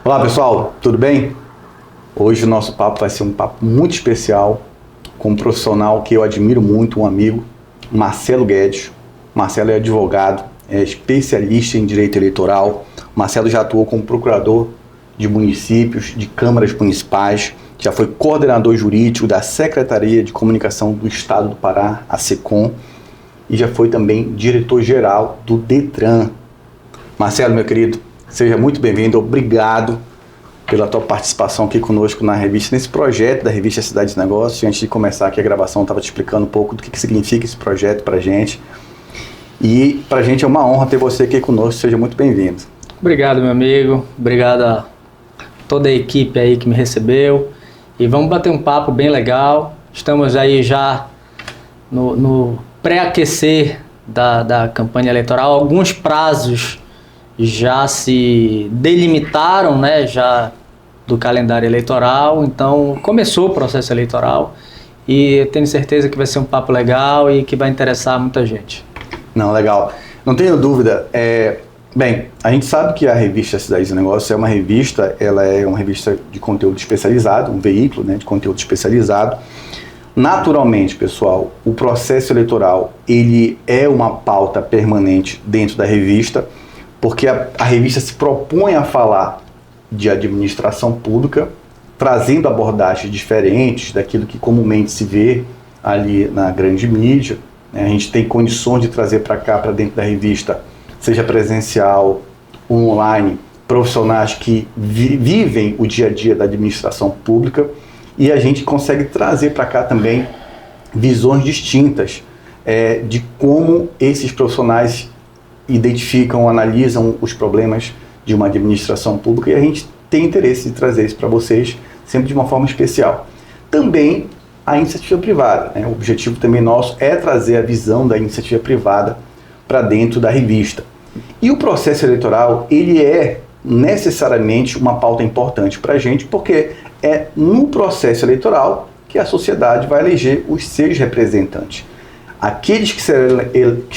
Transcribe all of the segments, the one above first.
Olá pessoal, tudo bem? Hoje o nosso papo vai ser um papo muito especial com um profissional que eu admiro muito, um amigo, Marcelo Guedes. Marcelo é advogado, é especialista em direito eleitoral. Marcelo já atuou como procurador de municípios, de câmaras municipais, já foi coordenador jurídico da Secretaria de Comunicação do Estado do Pará, a SECOM, e já foi também diretor-geral do Detran. Marcelo, meu querido, seja muito bem-vindo, obrigado pela tua participação aqui conosco na revista, nesse projeto da revista Cidades e Negócios. Antes de começar aqui a gravação, eu estava te explicando um pouco do que significa esse projeto para a gente. E para a gente é uma honra ter você aqui conosco, seja muito bem-vindo. Obrigado, meu amigo, obrigado a toda a equipe aí que me recebeu. E vamos bater um papo bem legal. Estamos aí já no pré-aquecer da campanha eleitoral. Alguns prazos já se delimitaram, né, já do calendário eleitoral, então começou o processo eleitoral e eu tenho certeza que vai ser um papo legal e que vai interessar muita gente. Não, legal. Não tenho dúvida. Bem, a gente sabe que a revista Cidades e Negócios é uma revista, ela é uma revista de conteúdo especializado, um veículo, né, de conteúdo especializado. Naturalmente, pessoal, o processo eleitoral, ele é uma pauta permanente dentro da revista, porque a revista se propõe a falar de administração pública, trazendo abordagens diferentes daquilo que comumente se vê ali na grande mídia. A gente tem condições de trazer para cá, para dentro da revista, seja presencial ou online, profissionais que vivem o dia a dia da administração pública, e a gente consegue trazer para cá também visões distintas de como esses profissionais identificam, analisam os problemas de uma administração pública, e a gente tem interesse de trazer isso para vocês sempre de uma forma especial. Também a iniciativa privada, né? O objetivo também nosso é trazer a visão da iniciativa privada para dentro da revista. E o processo eleitoral, ele é necessariamente uma pauta importante para a gente, porque é no processo eleitoral que a sociedade vai eleger os seus representantes. Aqueles que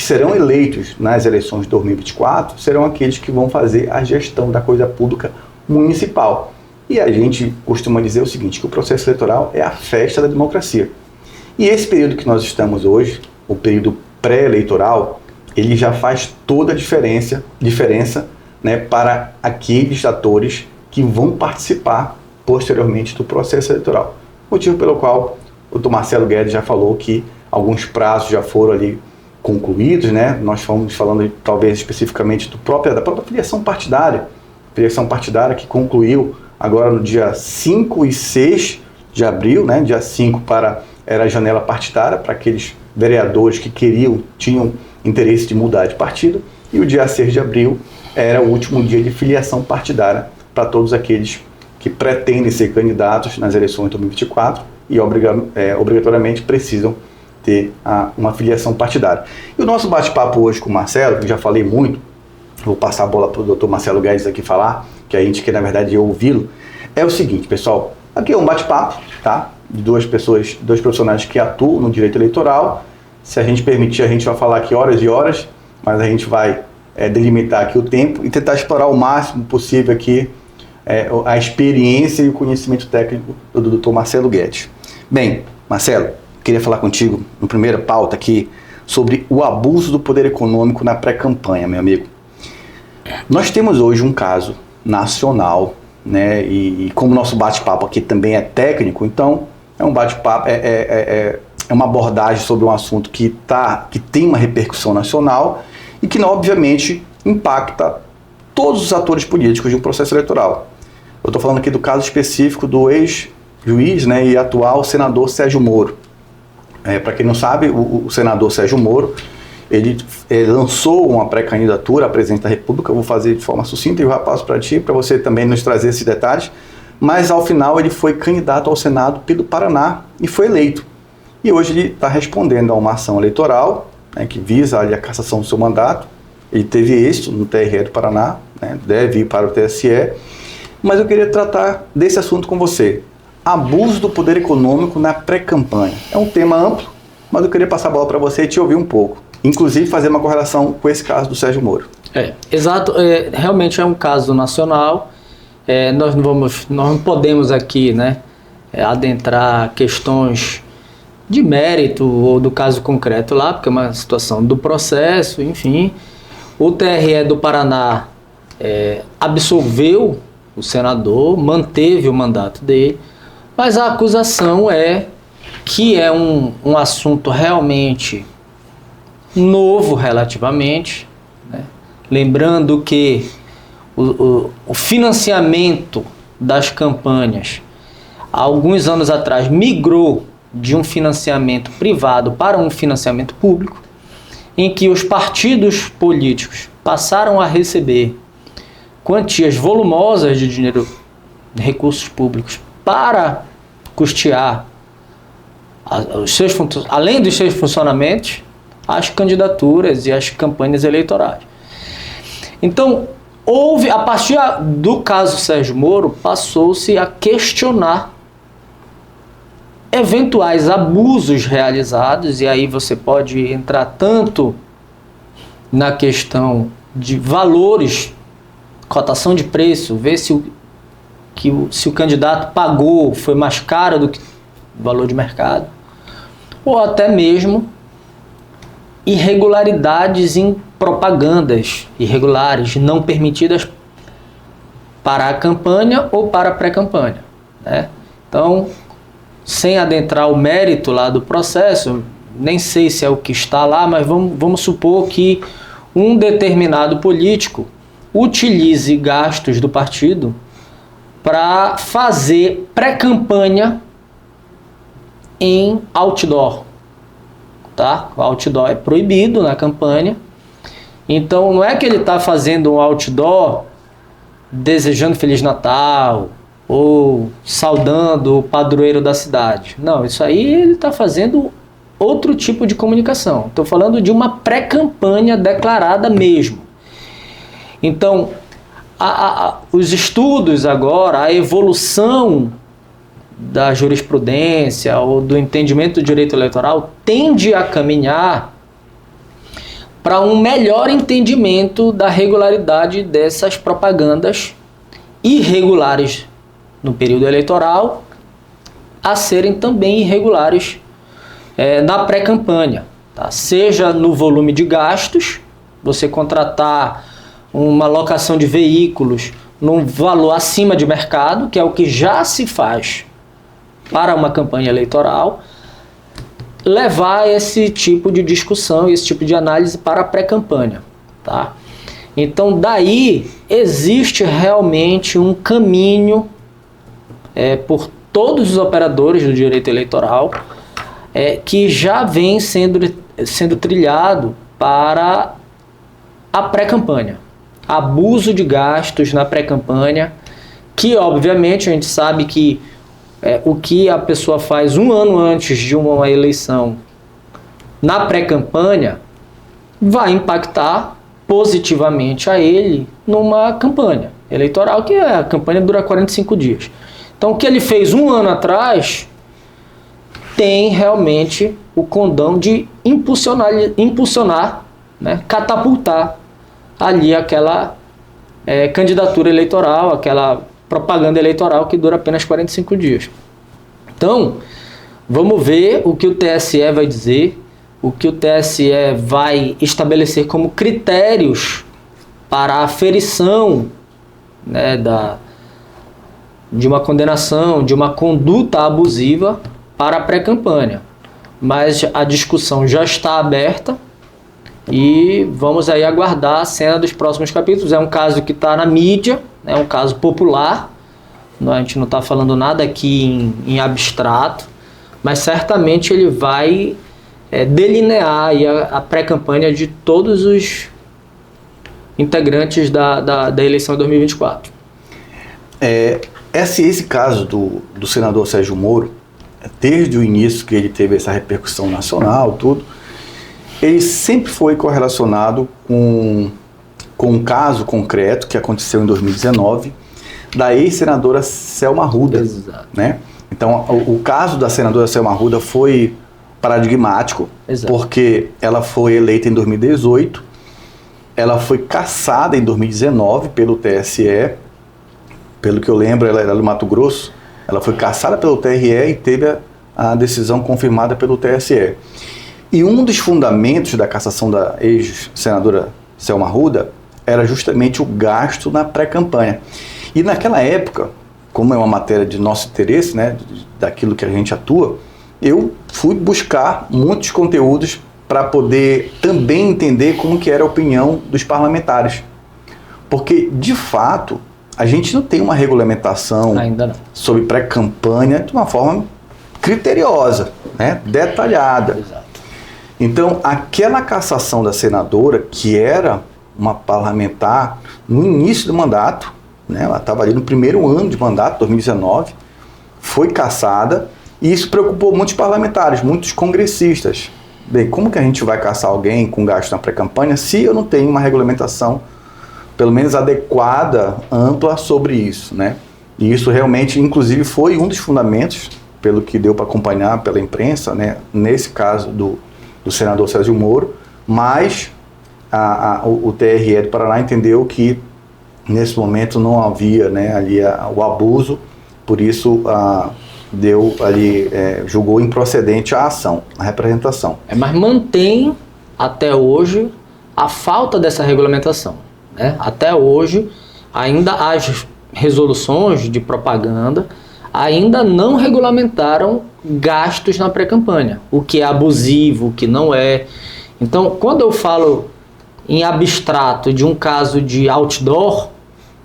serão eleitos nas eleições de 2024 serão aqueles que vão fazer a gestão da coisa pública municipal. E a gente costuma dizer o seguinte, que o processo eleitoral é a festa da democracia. E esse período que nós estamos hoje, o período pré-eleitoral, ele já faz toda a diferença, né, para aqueles atores que vão participar posteriormente do processo eleitoral. Motivo pelo qual o Dr. Marcelo Guedes já falou que alguns prazos já foram ali concluídos, né? Nós estamos falando talvez especificamente da própria filiação partidária que concluiu agora no dia 5 e 6 de abril, né? Dia 5 era a janela partidária para aqueles vereadores que tinham interesse de mudar de partido, e o dia 6 de abril era o último dia de filiação partidária para todos aqueles que pretendem ser candidatos nas eleições de 2024 e obrigatoriamente precisam ter uma filiação partidária. E o nosso bate-papo hoje com o Marcelo, que já falei muito, vou passar a bola para o Dr. Marcelo Guedes aqui falar, que a gente quer, na verdade, ouvi-lo, é o seguinte, pessoal, aqui é um bate-papo, tá? De dois profissionais que atuam no direito eleitoral. Se a gente permitir, a gente vai falar aqui horas e horas, mas a gente vai delimitar aqui o tempo e tentar explorar o máximo possível aqui a experiência e o conhecimento técnico do Dr. Marcelo Guedes. Bem, Marcelo, queria falar contigo, no primeira pauta aqui, sobre o abuso do poder econômico na pré-campanha, meu amigo. Nós temos hoje um caso nacional, né, e como o nosso bate-papo aqui também é técnico, então é um bate-papo, é uma abordagem sobre um assunto que tem uma repercussão nacional e que, obviamente, impacta todos os atores políticos de um processo eleitoral. Eu estou falando aqui do caso específico do ex-juiz, né, e atual senador Sérgio Moro. Para quem não sabe, o senador Sérgio Moro, ele lançou uma pré-candidatura à presidente da República. Eu vou fazer de forma sucinta e eu já passo para ti, para você também nos trazer esses detalhes. Mas, ao final, ele foi candidato ao Senado pelo Paraná e foi eleito. E hoje ele está respondendo a uma ação eleitoral, né, que visa ali a cassação do seu mandato. Ele teve êxito no TRE do Paraná, né, deve ir para o TSE. Mas eu queria tratar desse assunto com você. Abuso do poder econômico na pré-campanha. É um tema amplo, mas eu queria passar a bola para você e te ouvir um pouco. Inclusive fazer uma correlação com esse caso do Sérgio Moro. Exato. Realmente é um caso nacional nós não podemos aqui, né, adentrar questões de mérito ou do caso concreto lá, porque é uma situação do processo, enfim. O TRE do Paraná absolveu o senador, manteve o mandato dele, mas a acusação é que é um assunto realmente novo relativamente, né? Lembrando que o financiamento das campanhas, há alguns anos atrás, migrou de um financiamento privado para um financiamento público, em que os partidos políticos passaram a receber quantias volumosas de dinheiro, recursos públicos, para custear além dos seus funcionamentos, as candidaturas e as campanhas eleitorais. Então, a partir do caso Sérgio Moro, passou-se a questionar eventuais abusos realizados, e aí você pode entrar tanto na questão de valores, cotação de preço, ver se o candidato pagou, foi mais caro do que o valor de mercado, ou até mesmo irregularidades em propagandas irregulares, não permitidas para a campanha ou para a pré-campanha, né? Então, sem adentrar o mérito lá do processo, nem sei se é o que está lá, mas vamos supor que um determinado político utilize gastos do partido para fazer pré-campanha em outdoor, tá? O outdoor é proibido na campanha, então não é que ele está fazendo um outdoor desejando Feliz Natal ou saudando o padroeiro da cidade. Não, isso aí ele está fazendo outro tipo de comunicação. Estou falando de uma pré-campanha declarada mesmo. Então, os estudos agora, a evolução da jurisprudência ou do entendimento do direito eleitoral tende a caminhar para um melhor entendimento da regularidade dessas propagandas irregulares no período eleitoral, a serem também irregulares na pré-campanha, tá? Seja no volume de gastos, você contratar uma locação de veículos num valor acima de mercado, que é o que já se faz para uma campanha eleitoral, levar esse tipo de discussão, esse tipo de análise para a pré-campanha, tá? Então, daí existe realmente um caminho por todos os operadores do direito eleitoral que já vem sendo trilhado para a pré-campanha. Abuso de gastos na pré-campanha, que obviamente a gente sabe que o que a pessoa faz um ano antes de uma eleição na pré-campanha vai impactar positivamente a ele numa campanha eleitoral, que a campanha dura 45 dias. Então, o que ele fez um ano atrás tem realmente o condão de impulsionar, né, catapultar ali aquela candidatura eleitoral, aquela propaganda eleitoral que dura apenas 45 dias. Então, vamos ver o que o TSE vai dizer, o que o TSE vai estabelecer como critérios para a aferição, né, de uma condenação, de uma conduta abusiva para a pré-campanha. Mas a discussão já está aberta e vamos aí aguardar a cena dos próximos capítulos. É um caso que está na mídia, é um caso popular, a gente não está falando nada aqui em abstrato, mas certamente ele vai delinear aí a pré-campanha de todos os integrantes da eleição de 2024. Esse caso do senador Sérgio Moro, desde o início que ele teve essa repercussão nacional, tudo, ele sempre foi correlacionado com um caso concreto que aconteceu em 2019, da ex-senadora Selma Arruda. Exato. Né? Então, o caso da senadora Selma Arruda foi paradigmático, exato, porque ela foi eleita em 2018, ela foi cassada em 2019 pelo TSE, pelo que eu lembro, ela era do Mato Grosso, ela foi cassada pelo TRE e teve a decisão confirmada pelo TSE. E um dos fundamentos da cassação da ex-senadora Selma Arruda era justamente o gasto na pré-campanha. E naquela época, como é uma matéria de nosso interesse, né, daquilo que a gente atua, eu fui buscar muitos conteúdos para poder também entender como que era a opinião dos parlamentares. Porque, de fato, a gente não tem uma regulamentação sobre pré-campanha de uma forma criteriosa, né, detalhada. Exato. Então, aquela cassação da senadora, que era uma parlamentar no início do mandato, né, ela estava ali no primeiro ano de mandato, 2019, foi cassada, e isso preocupou muitos parlamentares, muitos congressistas. Bem, como que a gente vai cassar alguém com gasto na pré-campanha se eu não tenho uma regulamentação, pelo menos adequada, ampla sobre isso, né? E isso realmente, inclusive, foi um dos fundamentos, pelo que deu para acompanhar pela imprensa, né, nesse caso do senador Sérgio Moro, mas o TRE do Paraná entendeu que nesse momento não havia, né, ali o abuso, por isso deu ali, julgou improcedente a ação, a representação. Mas mantém até hoje a falta dessa regulamentação, né? Até hoje ainda as resoluções de propaganda ainda não regulamentaram gastos na pré-campanha, o que é abusivo, o que não é. Então, quando eu falo em abstrato de um caso de outdoor,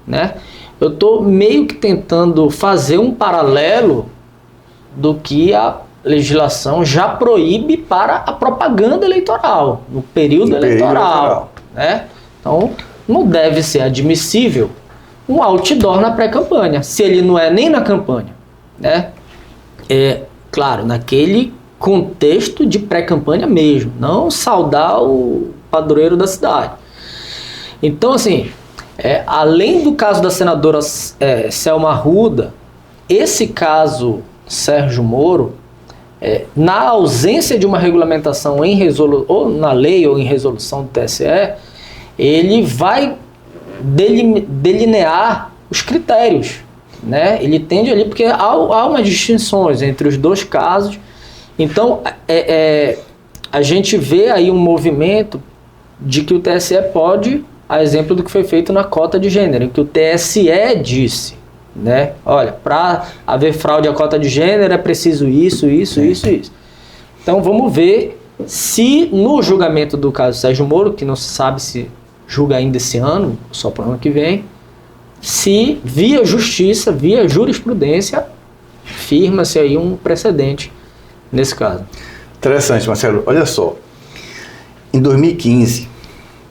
né, eu estou meio que tentando fazer um paralelo do que a legislação já proíbe para a propaganda eleitoral, no período eleitoral. Né? Então, não deve ser admissível um outdoor na pré-campanha, se ele não é nem na campanha, né? Claro, naquele contexto de pré-campanha mesmo, não saudar o padroeiro da cidade. Então, assim, além do caso da senadora Selma Arruda, esse caso Sérgio Moro, na ausência de uma regulamentação ou na lei ou em resolução do TSE, ele vai delinear os critérios, né? Ele tende ali, porque há umas distinções entre os dois casos. Então, a gente vê aí um movimento de que o TSE pode, a exemplo do que foi feito na cota de gênero, em que o TSE disse, né? Olha, para haver fraude à cota de gênero é preciso isso. Então, vamos ver se no julgamento do caso Sérgio Moro, que não se sabe se julga ainda esse ano, só para o ano que vem, se via justiça, via jurisprudência, firma-se aí um precedente nesse caso. Interessante, Marcelo. Olha só, em 2015,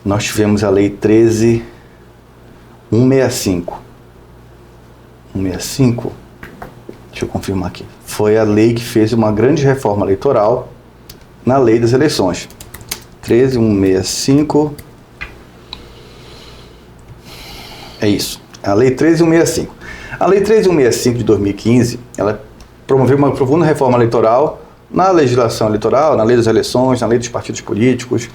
nós tivemos a Lei 13.165. 165, deixa eu confirmar aqui. Foi a lei que fez uma grande reforma eleitoral na lei das eleições. 13.165. É isso. A Lei 13.165. A Lei 13.165 de 2015, ela promoveu uma profunda reforma eleitoral na legislação eleitoral, na lei das eleições, na lei dos partidos políticos.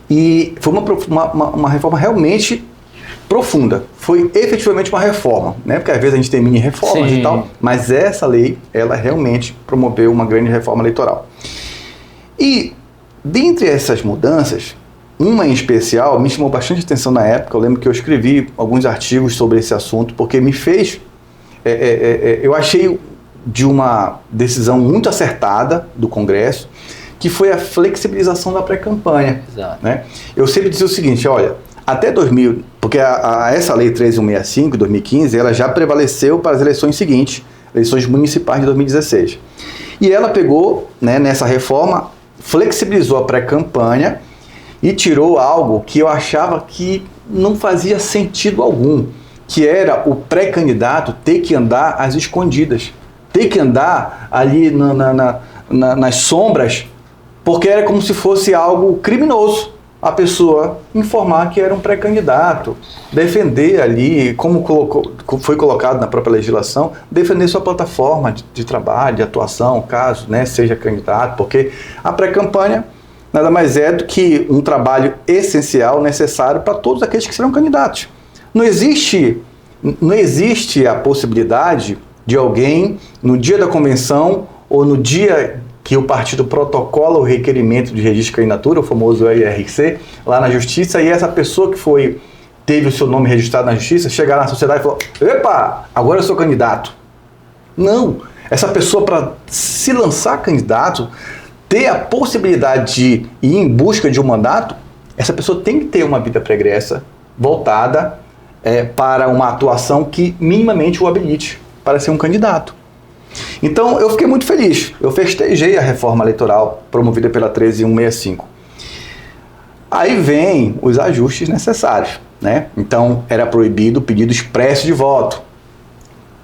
E foi uma reforma realmente profunda. Foi efetivamente uma reforma, né? Porque às vezes a gente tem mini-reformas e tal, mas essa lei, ela realmente promoveu uma grande reforma eleitoral. E, dentre essas mudanças, uma em especial me chamou bastante atenção na época. Eu lembro que eu escrevi alguns artigos sobre esse assunto, porque me fez... eu achei de uma decisão muito acertada do Congresso, que foi a flexibilização da pré-campanha. Né? Eu sempre dizia o seguinte, olha, até 2000, porque essa Lei 13.165 de 2015, ela já prevaleceu para as eleições seguintes, eleições municipais de 2016. E ela pegou, né, nessa reforma, flexibilizou a pré-campanha e tirou algo que eu achava que não fazia sentido algum, que era o pré-candidato ter que andar às escondidas, ter que andar ali nas sombras, porque era como se fosse algo criminoso a pessoa informar que era um pré-candidato, defender ali, como foi colocado na própria legislação, defender sua plataforma de trabalho, de atuação, caso, né, seja candidato, porque a pré-campanha nada mais é do que um trabalho essencial, necessário para todos aqueles que serão candidatos. Não existe Não existe a possibilidade de alguém, no dia da convenção ou no dia que o partido protocola o requerimento de registro de candidatura, o famoso IRC, lá na justiça, e essa pessoa que teve o seu nome registrado na justiça, chegar na sociedade e falar: epa, agora eu sou candidato. Não. Essa pessoa, para se lançar candidato, ter a possibilidade de ir em busca de um mandato, essa pessoa tem que ter uma vida pregressa voltada para uma atuação que minimamente o habilite para ser um candidato. Então, eu fiquei muito feliz. Eu festejei a reforma eleitoral promovida pela 13165. Aí vem os ajustes necessários, né? Então, era proibido o pedido expresso de voto.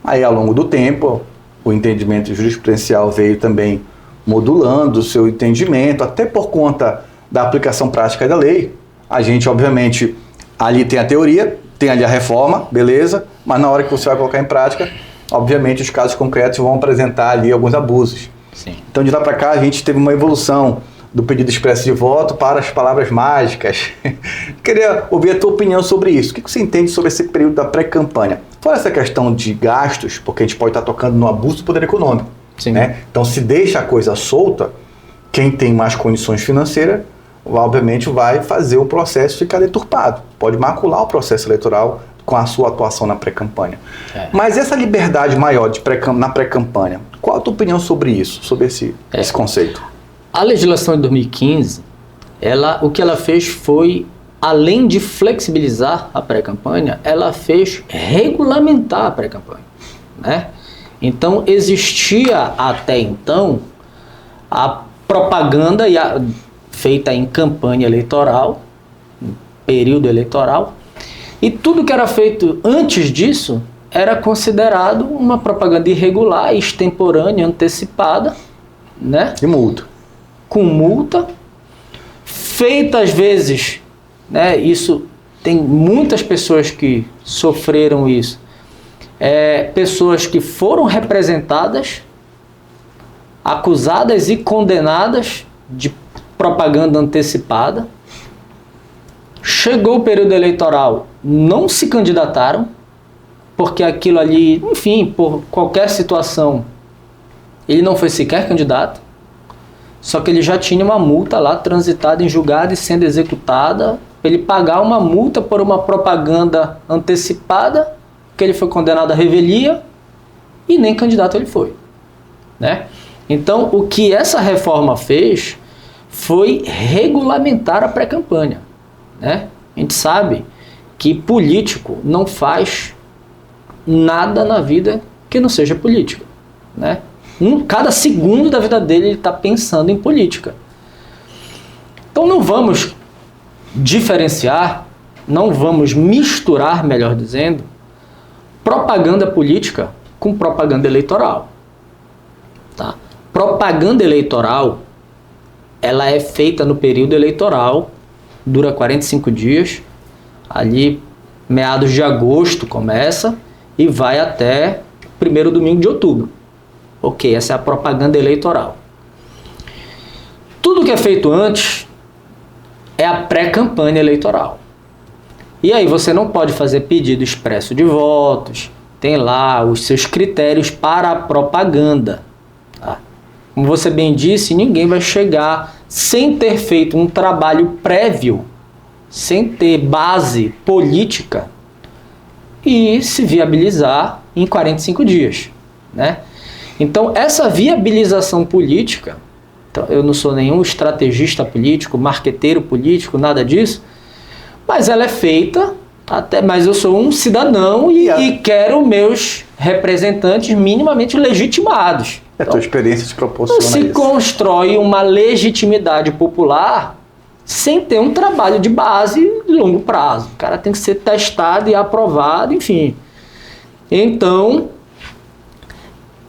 Aí, ao longo do tempo, o entendimento jurisprudencial veio também modulando o seu entendimento, até por conta da aplicação prática da lei. A gente, obviamente, ali tem a teoria, tem ali a reforma, beleza, mas na hora que você vai colocar em prática, obviamente os casos concretos vão apresentar ali alguns abusos. Sim. Então, de lá para cá, a gente teve uma evolução do pedido expresso de voto para as palavras mágicas. Queria ouvir a tua opinião sobre isso. O que você entende sobre esse período da pré-campanha? Fora essa questão de gastos, porque a gente pode estar tocando no abuso do poder econômico. Sim. Né? Então, se deixa a coisa solta, quem tem mais condições financeiras, obviamente vai fazer o processo ficar deturpado. Pode macular o processo eleitoral com a sua atuação na pré-campanha. Mas essa liberdade maior na pré-campanha, qual a tua opinião sobre isso, sobre esse conceito? A legislação de 2015, o que ela fez foi, além de flexibilizar a pré-campanha, ela fez regulamentar a pré-campanha, né? Então, existia até então a propaganda feita em campanha eleitoral, período eleitoral, e tudo que era feito antes disso era considerado uma propaganda irregular, extemporânea, antecipada, né? E multa. Com multa, feita às vezes, né? Isso tem muitas pessoas que sofreram isso. Pessoas que foram representadas, acusadas e condenadas de propaganda antecipada. Chegou o período eleitoral, não se candidataram, porque aquilo ali, enfim, por qualquer situação, ele não foi sequer candidato, só que ele já tinha uma multa lá transitada em julgado e sendo executada, para ele pagar uma multa por uma propaganda antecipada, que ele foi condenado à revelia e nem candidato ele foi, né? Então, o que essa reforma fez foi regulamentar a pré-campanha, né? A gente sabe que político não faz nada na vida que não seja política, né? Cada segundo da vida dele ele está pensando em política. Então não vamos diferenciar, não vamos misturar, melhor dizendo, propaganda política com propaganda eleitoral. Tá? Propaganda eleitoral, ela é feita no período eleitoral, dura 45 dias, ali meados de agosto começa e vai até o primeiro domingo de outubro. Ok, essa é a propaganda eleitoral. Tudo que é feito antes é a pré-campanha eleitoral. E aí você não pode fazer pedido expresso de votos, tem lá os seus critérios para a propaganda. Tá? Como você bem disse, ninguém vai chegar sem ter feito um trabalho prévio, sem ter base política e se viabilizar em 45 dias, né? Então, essa viabilização política, eu não sou nenhum estrategista político, marqueteiro político, nada disso, mas ela é feita, mas eu sou um cidadão e quero meus representantes minimamente legitimados. A tua experiência te proporciona isso. Se constrói uma legitimidade popular sem ter um trabalho de base de longo prazo. O cara tem que ser testado e aprovado, enfim. Então,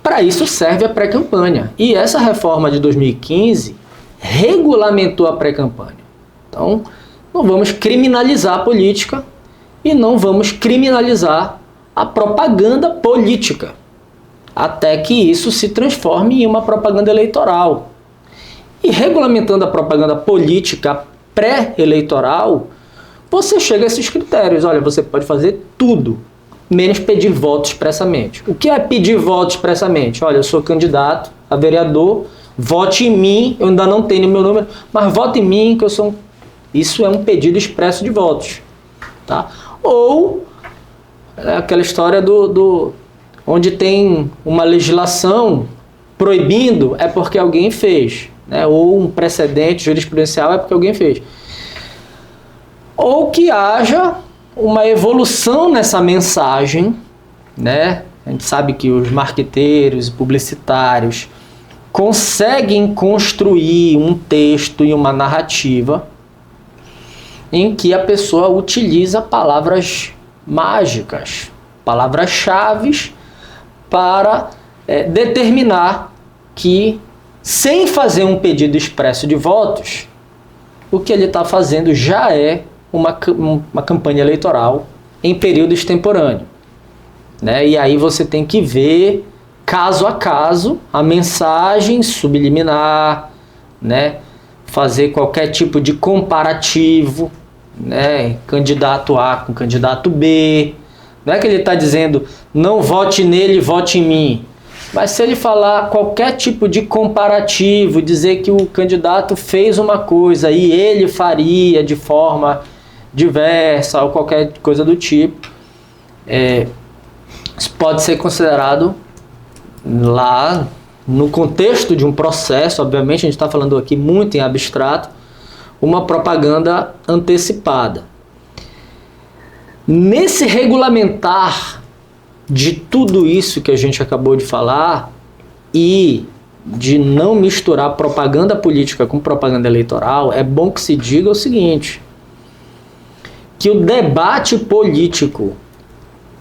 para isso serve a pré-campanha. E essa reforma de 2015 regulamentou a pré-campanha. Então, não vamos criminalizar a política e não vamos criminalizar a propaganda política, até que isso se transforme em uma propaganda eleitoral. E regulamentando a propaganda política pré-eleitoral, você chega a esses critérios. Olha, você pode fazer tudo menos pedir voto expressamente. O que é pedir voto expressamente? Olha, eu sou candidato a vereador, vote em mim, eu ainda não tenho meu número, mas vote em mim que eu sou... Isso é um pedido expresso de votos. Tá? Ou aquela história onde tem uma legislação proibindo, é porque alguém fez, né? Ou um precedente jurisprudencial é porque alguém fez. Ou que haja uma evolução nessa mensagem, né? A gente sabe que os marqueteiros e publicitários conseguem construir um texto e uma narrativa em que a pessoa utiliza palavras mágicas, palavras-chave para determinar que, sem fazer um pedido expresso de votos, o que ele está fazendo já é uma campanha eleitoral em período extemporâneo. Né? E aí você tem que ver, caso a caso, a mensagem subliminar, né? Fazer qualquer tipo de comparativo, né? Candidato A com candidato B. Não é que ele está dizendo, não vote nele, vote em mim. Mas se ele falar qualquer tipo de comparativo, dizer que o candidato fez uma coisa e ele faria de forma diversa ou qualquer coisa do tipo, isso pode ser considerado, lá no contexto de um processo, obviamente a gente está falando aqui muito em abstrato, uma propaganda antecipada. Nesse regulamentar de tudo isso que a gente acabou de falar e de não misturar propaganda política com propaganda eleitoral, é bom que se diga o seguinte, que o debate político,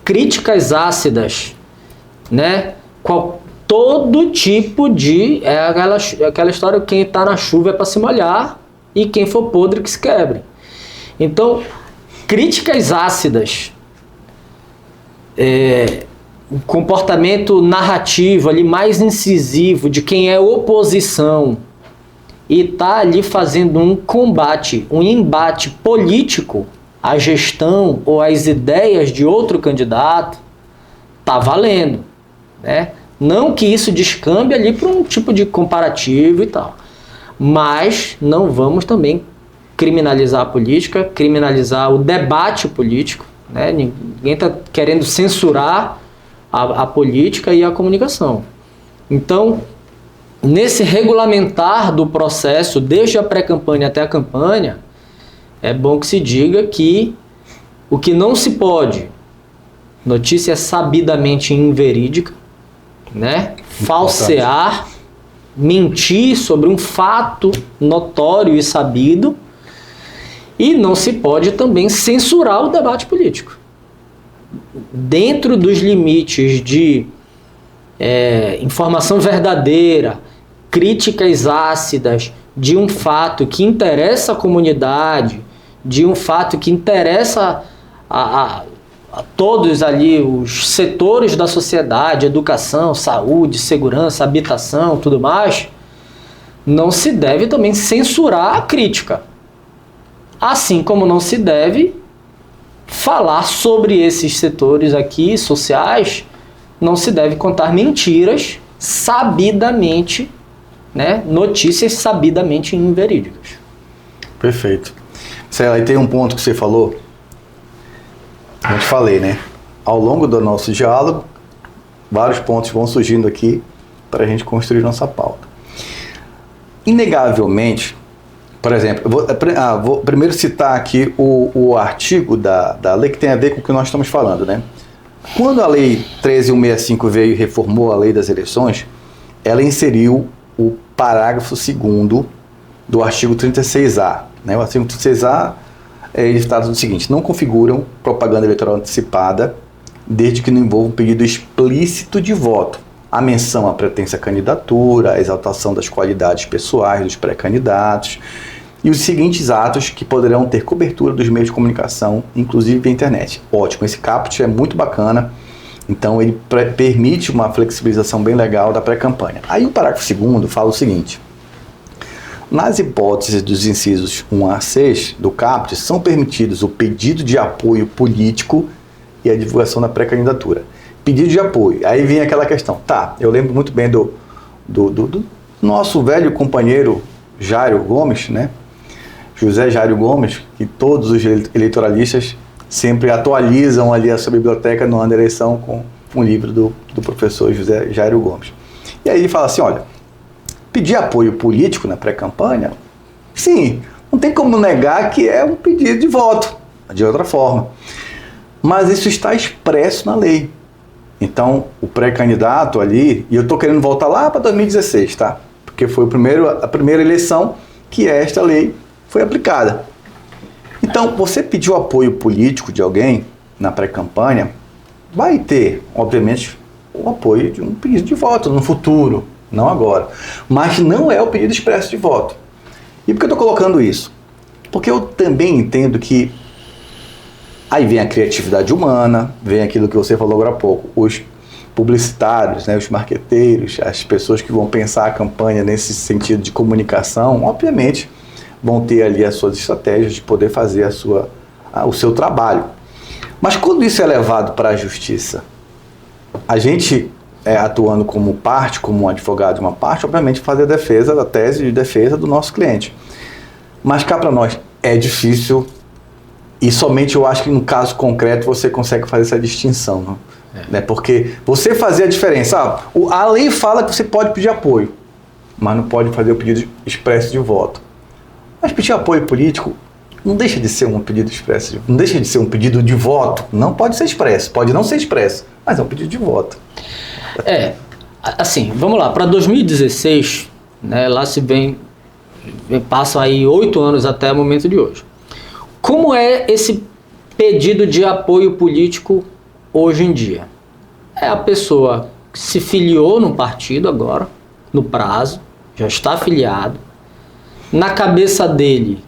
críticas ácidas, né, todo tipo de... aquela história, quem está na chuva é para se molhar e quem for podre que se quebre. Então, críticas ácidas, o comportamento narrativo ali mais incisivo de quem é oposição e está ali fazendo um combate, um embate político à gestão ou às ideias de outro candidato, está valendo, né? Não que isso descambe ali para um tipo de comparativo e tal, mas não vamos também criminalizar a política, criminalizar o debate político, né? Ninguém está querendo censurar a política e a comunicação. Então, nesse regulamentar do processo, desde a pré-campanha até a campanha, é bom que se diga que o que não se pode, notícia sabidamente inverídica, né? Falsear, mentir sobre um fato notório e sabido, e não se pode também censurar o debate político. Dentro dos limites de informação verdadeira, críticas ácidas de um fato que interessa a comunidade, de um fato que interessa a todos ali os setores da sociedade, educação, saúde, segurança, habitação, tudo mais, não se deve também censurar a crítica. Assim como não se deve falar sobre esses setores aqui sociais, não se deve contar mentiras sabidamente, né, notícias sabidamente inverídicas. Perfeito. Aí tem um ponto que você falou, eu te falei, né? Ao longo do nosso diálogo, vários pontos vão surgindo aqui para a gente construir nossa pauta. Inegavelmente, por exemplo, vou primeiro citar aqui o artigo da lei que tem a ver com o que nós estamos falando, né? Quando a Lei 13.165 veio e reformou a Lei das Eleições, ela inseriu o parágrafo 2º do artigo 36A. Né? O artigo 36A ele trata do seguinte: não configuram propaganda eleitoral antecipada desde que não envolva um pedido explícito de voto, a menção à pretensa candidatura, a exaltação das qualidades pessoais dos pré-candidatos e os seguintes atos que poderão ter cobertura dos meios de comunicação, inclusive via internet. Ótimo, esse caput é muito bacana, então ele permite uma flexibilização bem legal da pré-campanha. Aí o parágrafo 2º fala o seguinte: nas hipóteses dos incisos 1 a 6 do caput, são permitidos o pedido de apoio político e a divulgação da pré-candidatura. Pedido de apoio. Aí vem aquela questão. Tá, eu lembro muito bem do nosso velho companheiro Jário Gomes, né? José Jário Gomes, que todos os eleitoralistas sempre atualizam ali a sua biblioteca no ano da eleição com um livro do professor José Jário Gomes. E aí ele fala assim, olha, pedir apoio político na pré-campanha, sim, não tem como negar que é um pedido de voto, de outra forma. Mas isso está expresso na lei. Então, o pré-candidato ali, e eu estou querendo voltar lá para 2016, tá? Porque foi a primeira eleição que esta lei foi aplicada. Então, você pediu apoio político de alguém na pré-campanha, vai ter, obviamente, o apoio de um pedido de voto no futuro, não agora. Mas não é o pedido expresso de voto. E por que eu estou colocando isso? Porque eu também entendo que aí vem a criatividade humana, vem aquilo que você falou agora há pouco, os publicitários, né, os marqueteiros, as pessoas que vão pensar a campanha nesse sentido de comunicação, obviamente, vão ter ali as suas estratégias de poder fazer o seu trabalho. Mas quando isso é levado para a justiça, a gente, atuando como parte, como um advogado de uma parte, obviamente fazer a defesa da tese de defesa do nosso cliente. Mas cá para nós é difícil e somente eu acho que no caso concreto você consegue fazer essa distinção, não? Né? Porque você fazer a diferença, a lei fala que você pode pedir apoio, mas não pode fazer o pedido expresso de voto. Mas pedir apoio político não deixa de ser um pedido expresso, não deixa de ser um pedido de voto. Não pode ser expresso, pode não ser expresso, mas é um pedido de voto. Assim, vamos lá, para 2016, né, lá se passam aí 8 anos até o momento de hoje. Como é esse pedido de apoio político hoje em dia? É a pessoa que se filiou num partido agora, no prazo, já está afiliado, na cabeça dele,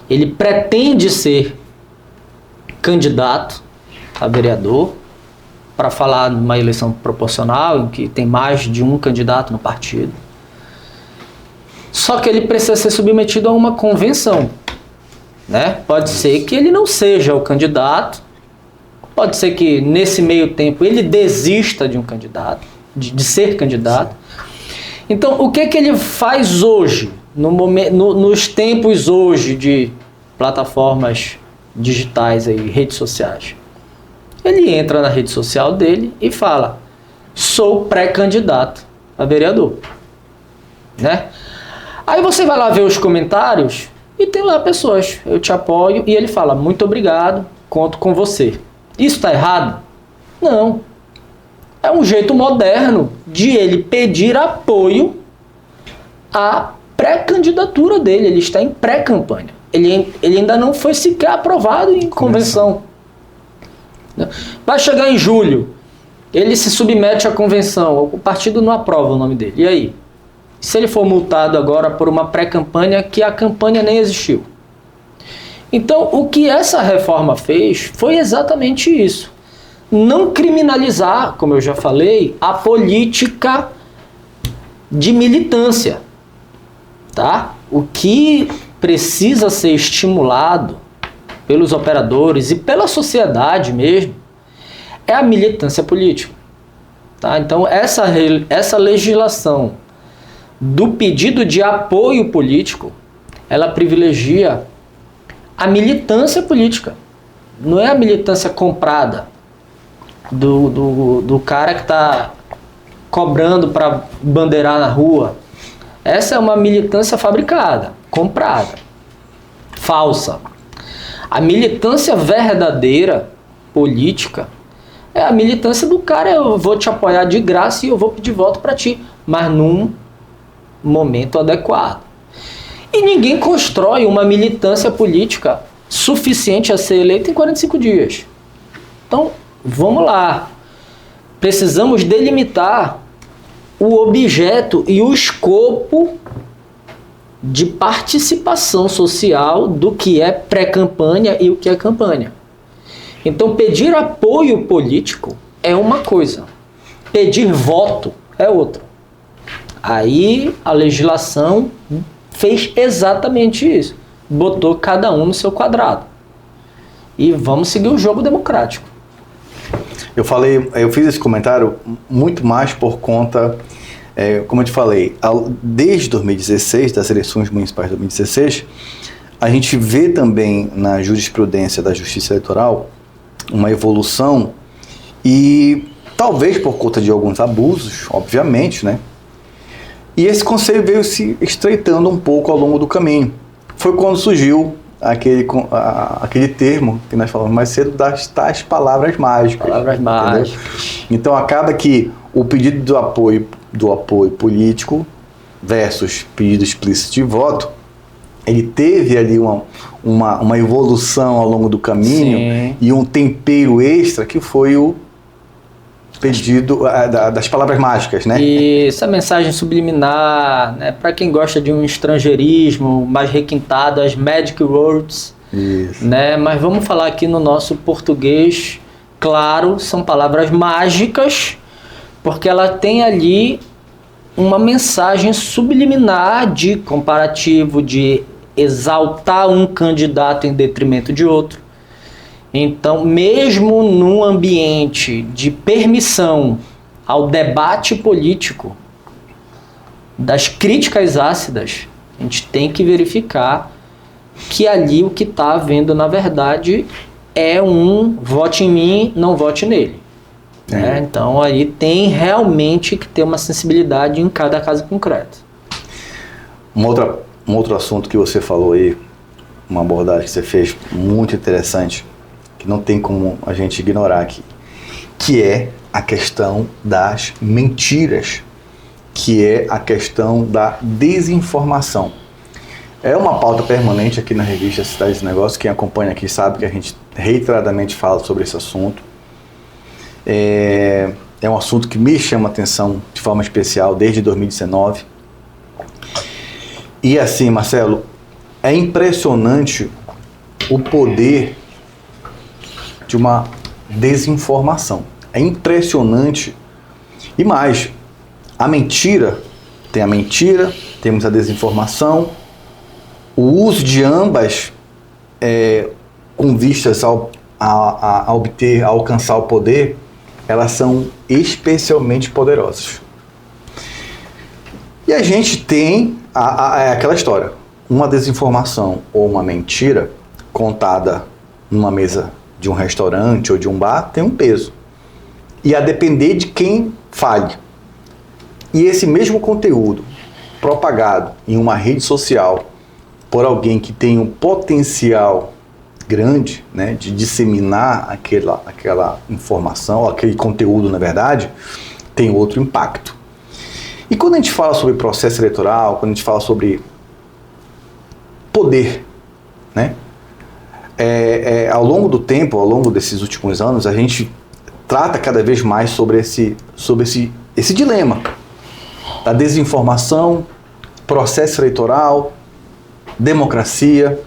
ele pretende ser candidato a vereador para falar numa eleição proporcional em que tem mais de um candidato no partido. Só que ele precisa ser submetido a uma convenção, né? Pode ser que ele não seja o candidato, pode ser que nesse meio tempo ele desista de um candidato, de ser candidato. Então, o que ele faz hoje? Nos tempos hoje de plataformas digitais, aí, redes sociais, ele entra na rede social dele e fala: sou pré-candidato a vereador, né? Aí você vai lá ver os comentários e tem lá pessoas, eu te apoio, e ele fala: muito obrigado, conto com você. Isso está errado? Não. É um jeito moderno de ele pedir apoio à pré-candidatura dele. Ele está em pré-campanha. Ele ainda não foi sequer aprovado em convenção. Vai chegar em julho, ele se submete à convenção, o partido não aprova o nome dele. E aí? Se ele for multado agora por uma pré-campanha que a campanha nem existiu? Então, o que essa reforma fez foi exatamente isso. Não criminalizar, como eu já falei, a política de militância. Tá? O que precisa ser estimulado pelos operadores e pela sociedade mesmo é a militância política. Tá? Então, essa legislação do pedido de apoio político, ela privilegia a militância política. Não é a militância comprada do cara que está cobrando para bandeirar na rua. Essa é uma militância fabricada, comprada, falsa. A militância verdadeira, política, é a militância do cara: eu vou te apoiar de graça e eu vou pedir voto para ti, mas num momento adequado. E ninguém constrói uma militância política suficiente a ser eleita em 45 dias. Então, vamos lá. Precisamos delimitar o objeto e o escopo de participação social do que é pré-campanha e o que é campanha. Então, pedir apoio político é uma coisa, pedir voto é outra. Aí a legislação fez exatamente isso, botou cada um no seu quadrado. E vamos seguir o jogo democrático. eu fiz esse comentário muito mais por conta, como eu te falei, desde 2016, das eleições municipais de 2016, a gente vê também na jurisprudência da Justiça Eleitoral uma evolução e talvez por conta de alguns abusos, obviamente, né? E esse conselho veio se estreitando um pouco ao longo do caminho. Foi quando surgiu aquele termo que nós falamos mais cedo, das tais palavras mágicas. Palavras mágicas. Então acaba que o pedido do apoio político versus pedido explícito de voto, ele teve ali uma evolução ao longo do caminho. Sim. E um tempero extra que foi o pedido das palavras mágicas, né? E essa mensagem subliminar, né, para quem gosta de um estrangeirismo mais requintado, as magic words. Isso. Né? Mas vamos falar aqui no nosso português, claro, são palavras mágicas, porque ela tem ali uma mensagem subliminar de comparativo, de exaltar um candidato em detrimento de outro. Então, mesmo num ambiente de permissão ao debate político, das críticas ácidas, a gente tem que verificar que ali o que está havendo, na verdade, é um vote em mim, não vote nele. Né? Então, aí tem realmente que ter uma sensibilidade em cada caso concreto. Um outro assunto que você falou aí, uma abordagem que você fez muito interessante, que não tem como a gente ignorar aqui, que é a questão das mentiras, que é a questão da desinformação. É uma pauta permanente aqui na revista Cidades e Negócios. Quem acompanha aqui sabe que a gente reiteradamente fala sobre esse assunto. É um assunto que me chama a atenção de forma especial desde 2019. E assim, Marcelo, é impressionante o poder de uma desinformação. É impressionante. E mais, a mentira, temos a desinformação, o uso de ambas com vistas a alcançar o poder, elas são especialmente poderosas. E a gente tem aquela história, uma desinformação ou uma mentira contada numa mesa de um restaurante ou de um bar tem um peso. E a depender de quem fale. E esse mesmo conteúdo propagado em uma rede social por alguém que tem um potencial grande, né, de disseminar aquela informação, aquele conteúdo, na verdade, tem outro impacto. E quando a gente fala sobre processo eleitoral, quando a gente fala sobre poder, né, ao longo do tempo, ao longo desses últimos anos, a gente trata cada vez mais sobre esse dilema da desinformação, processo eleitoral, democracia.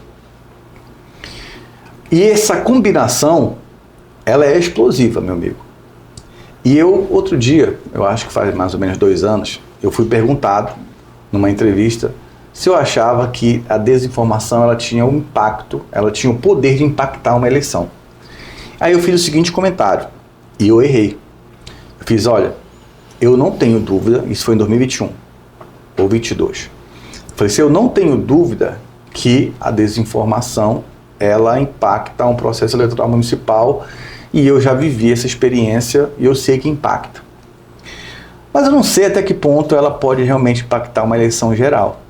E essa combinação, ela é explosiva, meu amigo. E eu, outro dia, eu acho que faz mais ou menos 2 anos, eu fui perguntado, numa entrevista, se eu achava que a desinformação ela tinha um impacto, ela tinha o poder de impactar uma eleição. Aí eu fiz o seguinte comentário, e eu errei. Eu fiz, olha, eu não tenho dúvida, isso foi em 2021, ou 2022. Eu falei, se eu não tenho dúvida que a desinformação, ela impacta um processo eleitoral municipal, e eu já vivi essa experiência, e eu sei que impacta. Mas eu não sei até que ponto ela pode realmente impactar uma eleição geral.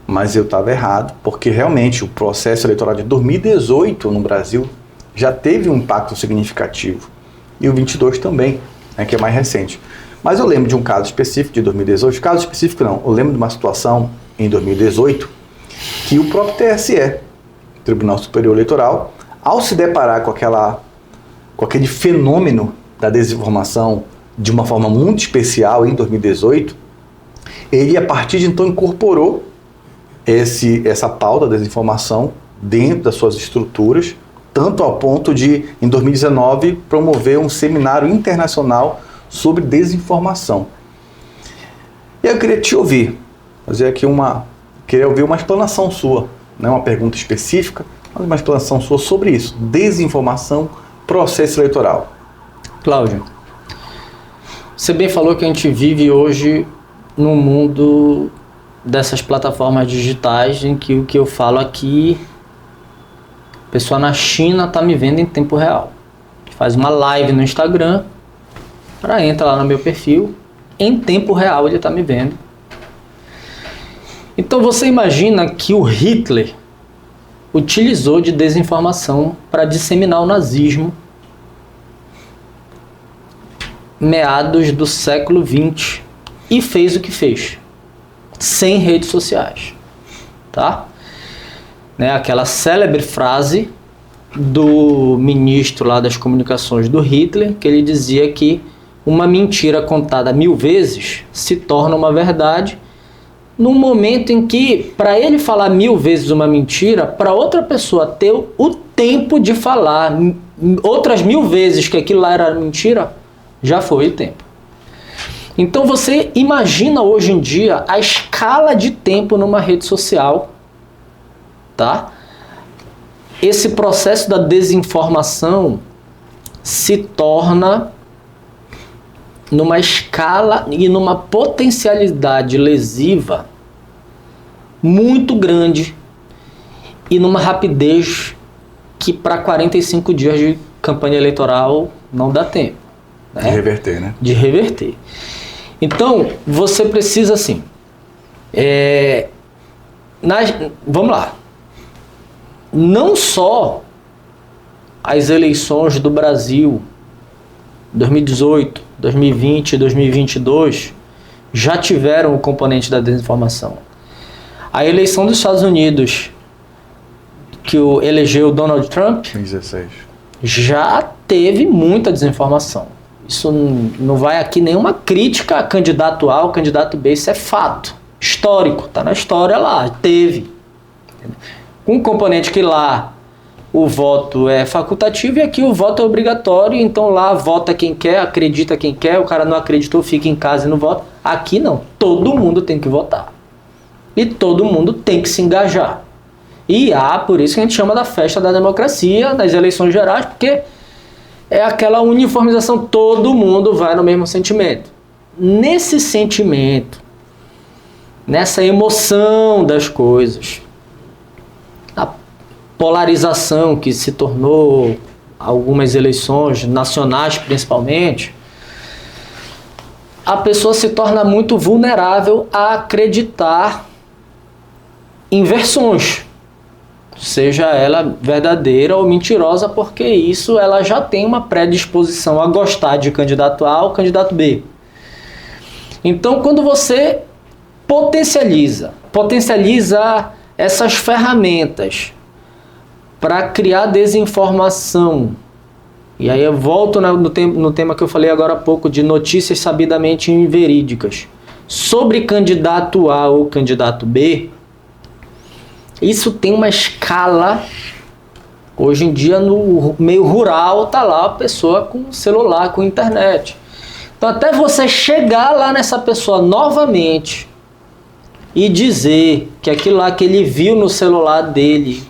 Mas eu estava errado, porque realmente o processo eleitoral de 2018 no Brasil já teve um impacto significativo. E o 22 também, né, que é mais recente. Mas eu lembro de um caso específico de 2018, caso específico não, eu lembro de uma situação em 2018 que o próprio TSE, Tribunal Superior Eleitoral, ao se deparar com aquele fenômeno da desinformação de uma forma muito especial em 2018, ele a partir de então incorporou essa pauta da desinformação dentro das suas estruturas, tanto ao ponto de, em 2019, promover um seminário internacional sobre desinformação. E eu queria te ouvir, queria ouvir uma explanação sua, não é uma pergunta específica, mas uma explanação sua sobre isso, desinformação, processo eleitoral. Cláudio, você bem falou que a gente vive hoje num mundo dessas plataformas digitais em que o que eu falo aqui, a pessoa na China está me vendo em tempo real. Faz uma live no Instagram, entra lá no meu perfil, em tempo real ele está me vendo. Então você imagina que o Hitler utilizou de desinformação para disseminar o nazismo meados do século XX e fez o que fez, sem redes sociais, tá? Né, aquela célebre frase do ministro lá das comunicações do Hitler, que ele dizia que uma mentira contada 1000 vezes se torna uma verdade, num momento em que, para ele falar 1000 vezes uma mentira, para outra pessoa ter o tempo de falar outras 1000 vezes que aquilo lá era mentira, já foi o tempo. Então você imagina hoje em dia a escala de tempo numa rede social, tá? Esse processo da desinformação se torna numa escala e numa potencialidade lesiva muito grande e numa rapidez que para 45 dias de campanha eleitoral não dá tempo, né? De reverter, né? De reverter. Então, você precisa assim, vamos lá, não só as eleições do Brasil 2018, 2020 e 2022 já tiveram o componente da desinformação. A eleição dos Estados Unidos, que elegeu Donald Trump, 2016, já teve muita desinformação. Isso não vai aqui nenhuma crítica a candidato A ou candidato B, isso é fato histórico, está na história lá, teve. Um componente que lá o voto é facultativo e aqui o voto é obrigatório, então lá vota quem quer, acredita quem quer, o cara não acreditou, fica em casa e não vota. Aqui não, todo mundo tem que votar. E todo mundo tem que se engajar. E por isso que a gente chama da festa da democracia nas eleições gerais, porque é aquela uniformização, todo mundo vai no mesmo sentimento. Nesse sentimento, nessa emoção das coisas, a polarização que se tornou algumas eleições nacionais principalmente, a pessoa se torna muito vulnerável a acreditar em versões, seja ela verdadeira ou mentirosa, porque isso ela já tem uma predisposição a gostar de candidato A ou candidato B. Então, quando você potencializa essas ferramentas para criar desinformação, e aí eu volto no tema que eu falei agora há pouco, de notícias sabidamente inverídicas, sobre candidato A ou candidato B, isso tem uma escala. Hoje em dia no meio rural tá lá a pessoa com celular, com internet. Então até você chegar lá nessa pessoa novamente e dizer que aquilo lá que ele viu no celular dele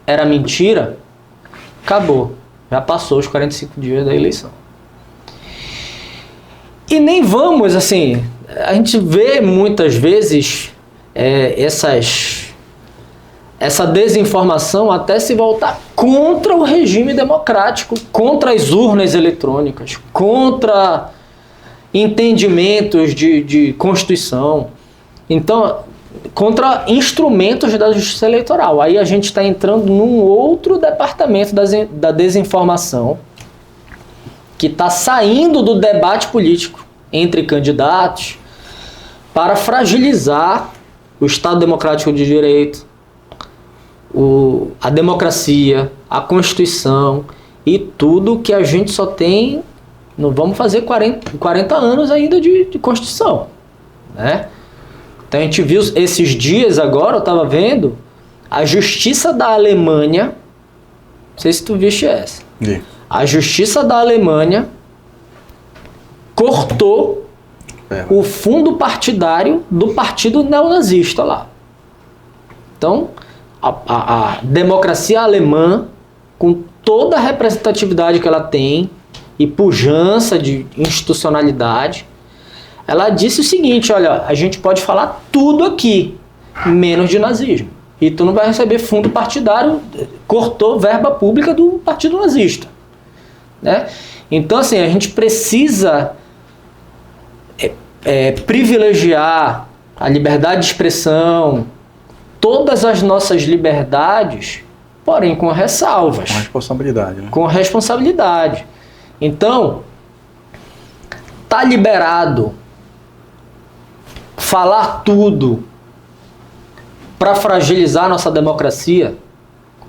era mentira, acabou. Já passou os 45 dias da eleição. E nem vamos, assim, a gente vê muitas vezes essa desinformação até se voltar contra o regime democrático, contra as urnas eletrônicas, contra entendimentos de Constituição, então, contra instrumentos da Justiça Eleitoral. Aí a gente está entrando num outro departamento da desinformação que está saindo do debate político entre candidatos para fragilizar o Estado Democrático de Direito, a democracia, a Constituição e tudo que a gente só tem. Não vamos fazer 40 anos ainda de Constituição, né? Então a gente viu esses dias agora, eu estava vendo, a Justiça da Alemanha, não sei se tu viste essa, a Justiça da Alemanha cortou o fundo partidário do partido neonazista lá. Então, a democracia alemã, com toda a representatividade que ela tem e pujança de institucionalidade. Ela disse o seguinte, olha, a gente pode falar tudo aqui, menos de nazismo. E tu não vai receber fundo partidário, cortou verba pública do partido nazista. Né? Então, assim, a gente precisa privilegiar a liberdade de expressão, todas as nossas liberdades, porém com ressalvas. Com responsabilidade, né? Com responsabilidade. Então, tá liberado falar tudo para fragilizar nossa democracia,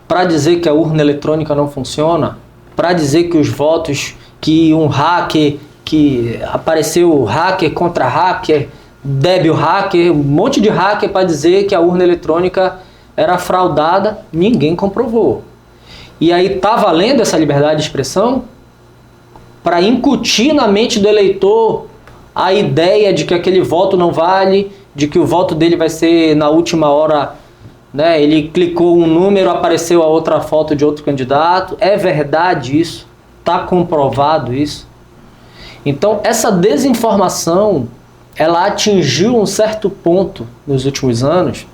para dizer que a urna eletrônica não funciona, para dizer que os votos, que um hacker, que apareceu hacker contra hacker, débil hacker, um monte de hacker para dizer que a urna eletrônica era fraudada, ninguém comprovou. E aí tá valendo essa liberdade de expressão para incutir na mente do eleitor a ideia de que aquele voto não vale, de que o voto dele vai ser na última hora, né? Ele clicou um número, apareceu a outra foto de outro candidato. É verdade isso? Tá comprovado isso? Então, essa desinformação, ela atingiu um certo ponto nos últimos anos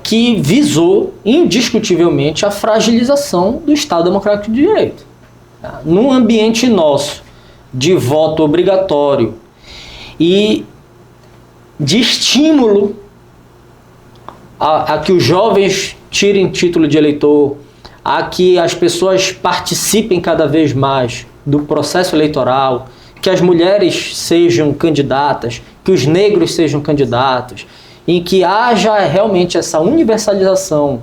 que visou indiscutivelmente a fragilização do Estado Democrático de Direito. Num ambiente nosso de voto obrigatório e de estímulo a que os jovens tirem título de eleitor, a que as pessoas participem cada vez mais do processo eleitoral, que as mulheres sejam candidatas, que os negros sejam candidatos, em que haja realmente essa universalização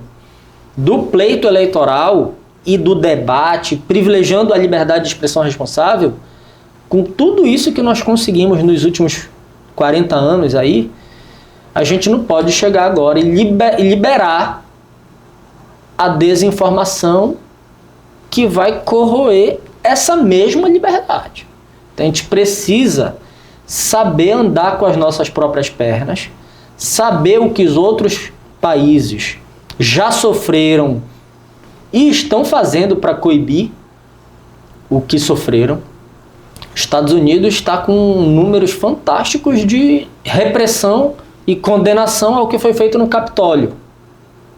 do pleito eleitoral e do debate, privilegiando a liberdade de expressão responsável. Com tudo isso que nós conseguimos nos últimos 40 anos aí, a gente não pode chegar agora e liberar a desinformação que vai corroer essa mesma liberdade. Então a gente precisa saber andar com as nossas próprias pernas, saber o que os outros países já sofreram e estão fazendo para coibir o que sofreram. Os Estados Unidos está com números fantásticos de repressão e condenação ao que foi feito no Capitólio.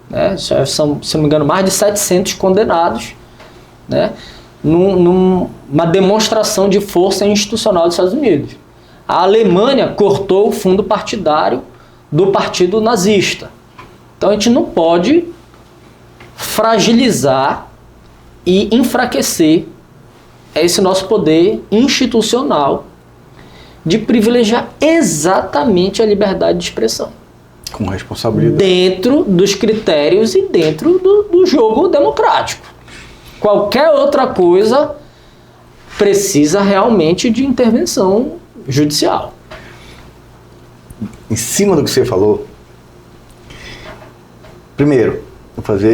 Né? São, se não me engano, mais de 700 condenados, né? Numa demonstração de força institucional dos Estados Unidos. A Alemanha cortou o fundo partidário do partido nazista. Então a gente não pode fragilizar e enfraquecer esse nosso poder institucional de privilegiar exatamente a liberdade de expressão. Com responsabilidade. Dentro dos critérios e dentro do jogo democrático. Qualquer outra coisa precisa realmente de intervenção judicial. Em cima do que você falou, primeiro,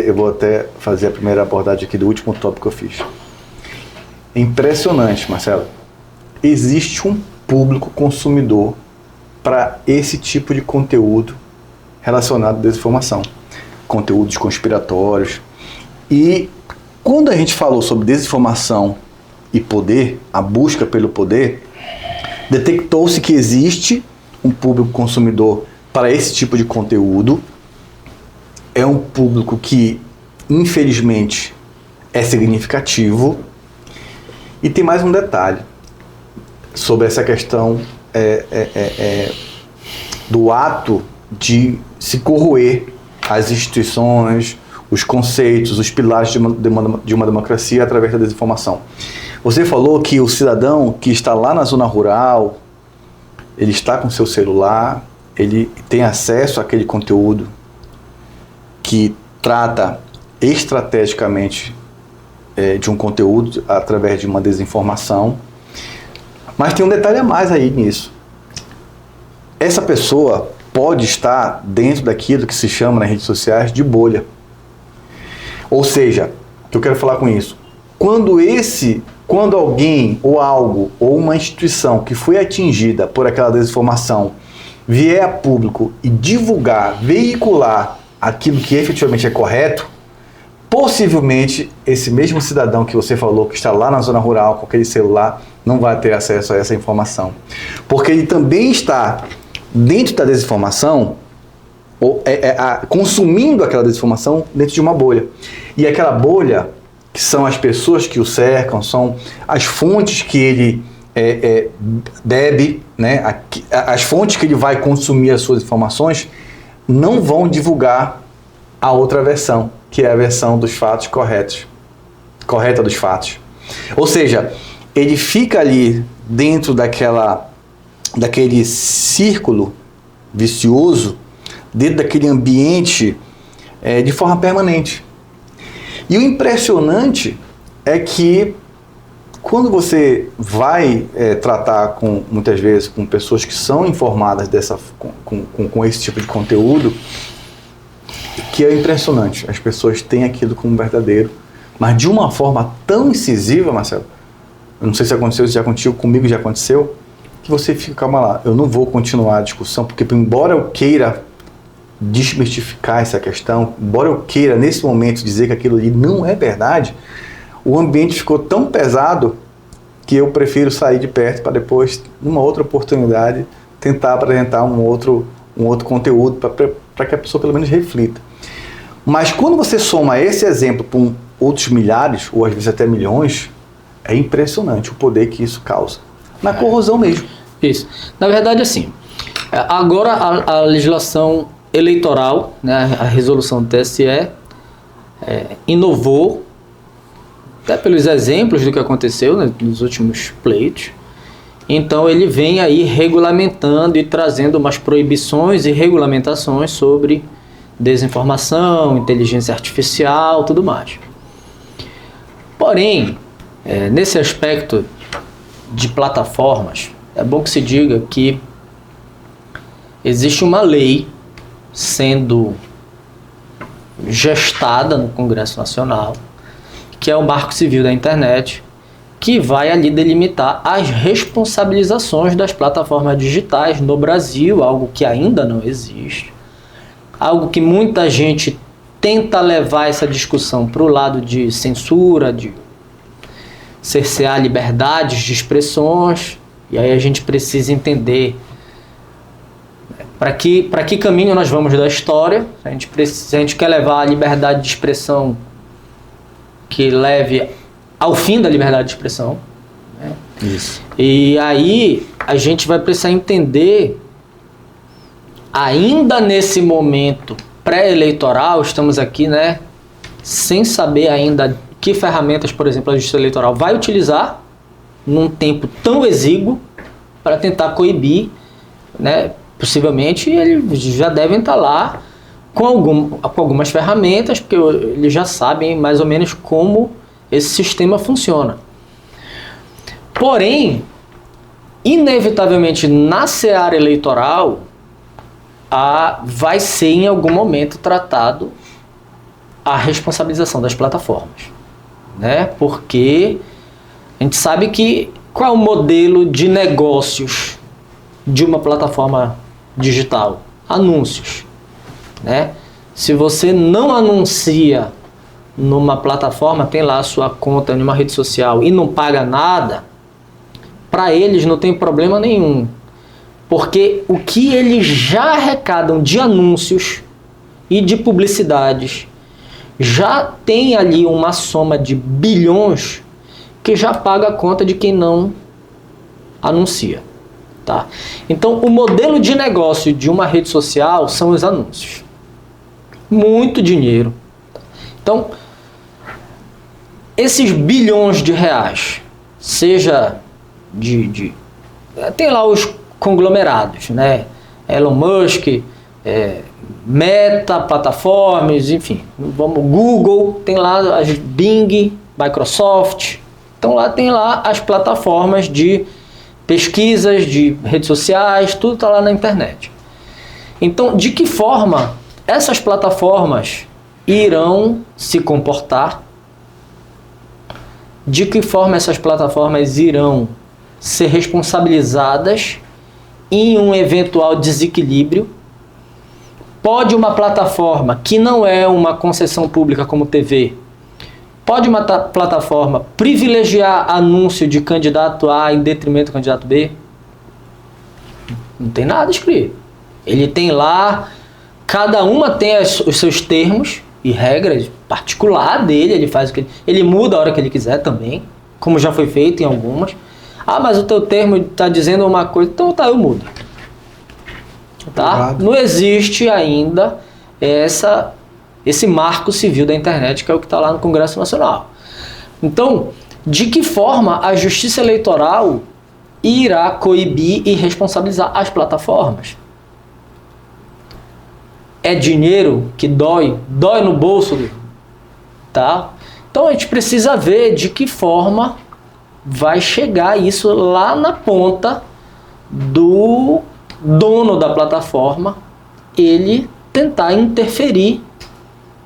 eu vou até fazer a primeira abordagem aqui do último tópico que eu fiz. É impressionante, Marcelo. Existe um público consumidor para esse tipo de conteúdo relacionado à desinformação, conteúdos conspiratórios. E quando a gente falou sobre desinformação e poder, a busca pelo poder, detectou-se que existe um público consumidor para esse tipo de conteúdo. É um público que, infelizmente, é significativo. E tem mais um detalhe sobre essa questão do ato de se corroer as instituições, os conceitos, os pilares de uma democracia através da desinformação. Você falou que o cidadão que está lá na zona rural, ele está com seu celular, ele tem acesso àquele conteúdo que trata estrategicamente de um conteúdo através de uma desinformação. Mas tem um detalhe a mais aí nisso. Essa pessoa pode estar dentro daquilo que se chama nas redes sociais de bolha. Ou seja, o que eu quero falar com isso? Quando alguém ou algo ou uma instituição que foi atingida por aquela desinformação vier a público e divulgar, veicular aquilo que efetivamente é correto, possivelmente esse mesmo cidadão que você falou que está lá na zona rural com aquele celular não vai ter acesso a essa informação, porque ele também está dentro da desinformação, consumindo aquela desinformação dentro de uma bolha. E aquela bolha, que são as pessoas que o cercam, são as fontes que ele bebe, né? As fontes que ele vai consumir as suas informações, não vão divulgar a outra versão, que é a versão dos fatos correta dos fatos. Ou seja, ele fica ali dentro daquele círculo vicioso, dentro daquele ambiente de forma permanente. E o impressionante é que quando você vai tratar muitas vezes com pessoas que são informadas com esse tipo de conteúdo, que é impressionante, as pessoas têm aquilo como verdadeiro, mas de uma forma tão incisiva, Marcelo, eu não sei se aconteceu, se já aconteceu, comigo já aconteceu, que você fica, calma lá, eu não vou continuar a discussão, porque embora eu queira desmistificar essa questão, embora eu queira nesse momento dizer que aquilo ali não é verdade, o ambiente ficou tão pesado que eu prefiro sair de perto para depois, numa outra oportunidade, tentar apresentar um outro conteúdo para que a pessoa pelo menos reflita. Mas quando você soma esse exemplo com outros milhares, ou às vezes até milhões, é impressionante o poder que isso causa. Na corrosão mesmo. Isso. Na verdade, assim, agora a legislação eleitoral, né, a resolução do TSE, inovou, até pelos exemplos do que aconteceu, né, nos últimos pleitos. Então ele vem aí regulamentando e trazendo umas proibições e regulamentações sobre desinformação, inteligência artificial, tudo mais. Porém, nesse aspecto de plataformas, é bom que se diga que existe uma lei sendo gestada no Congresso Nacional, que é o Marco Civil da Internet, que vai ali delimitar as responsabilizações das plataformas digitais no Brasil, algo que ainda não existe, algo que muita gente tenta levar essa discussão para o lado de censura, de cercear liberdades de expressões, e aí a gente precisa entender para que caminho nós vamos da história. A gente quer levar a liberdade de expressão que leve ao fim da liberdade de expressão, né? Isso. E aí a gente vai precisar entender, ainda nesse momento pré-eleitoral, estamos aqui, né, sem saber ainda que ferramentas, por exemplo, a Justiça Eleitoral vai utilizar num tempo tão exíguo para tentar coibir, né? Possivelmente eles já devem estar lá com algumas ferramentas, porque eles já sabem mais ou menos como esse sistema funciona. Porém, inevitavelmente na seara eleitoral, vai ser em algum momento tratado a responsabilização das plataformas, né? Porque a gente sabe que qual é o modelo de negócios de uma plataforma digital? Anúncios, né? Se você não anuncia numa plataforma, tem lá a sua conta em uma rede social e não paga nada, para eles não tem problema nenhum, porque o que eles já arrecadam de anúncios e de publicidades já tem ali uma soma de bilhões que já paga a conta de quem não anuncia, tá? Então, o modelo de negócio de uma rede social são os anúncios. Muito dinheiro. Então, esses bilhões de reais, seja tem lá os conglomerados, né? Elon Musk, Meta, plataformas, enfim, Google, tem lá as Bing, Microsoft, então lá tem lá as plataformas de pesquisas, de redes sociais, tudo está lá na internet. Então, de que forma essas plataformas irão se comportar? De que forma essas plataformas irão ser responsabilizadas em um eventual desequilíbrio? Pode uma plataforma que não é uma concessão pública como TV, pode uma plataforma privilegiar anúncio de candidato A em detrimento do candidato B? Não tem nada escrito. Ele tem lá, cada uma tem os seus termos e regras particular dele, ele faz o que ele muda a hora que ele quiser também, como já foi feito em algumas. Ah, mas o teu termo está dizendo uma coisa, então tá, eu mudo. Tá? Não existe ainda esse marco civil da internet, que é o que está lá no Congresso Nacional. Então, de que forma a Justiça Eleitoral irá coibir e responsabilizar as plataformas? É dinheiro que dói no bolso, tá? Então a gente precisa ver de que forma vai chegar isso lá na ponta do dono da plataforma, ele tentar interferir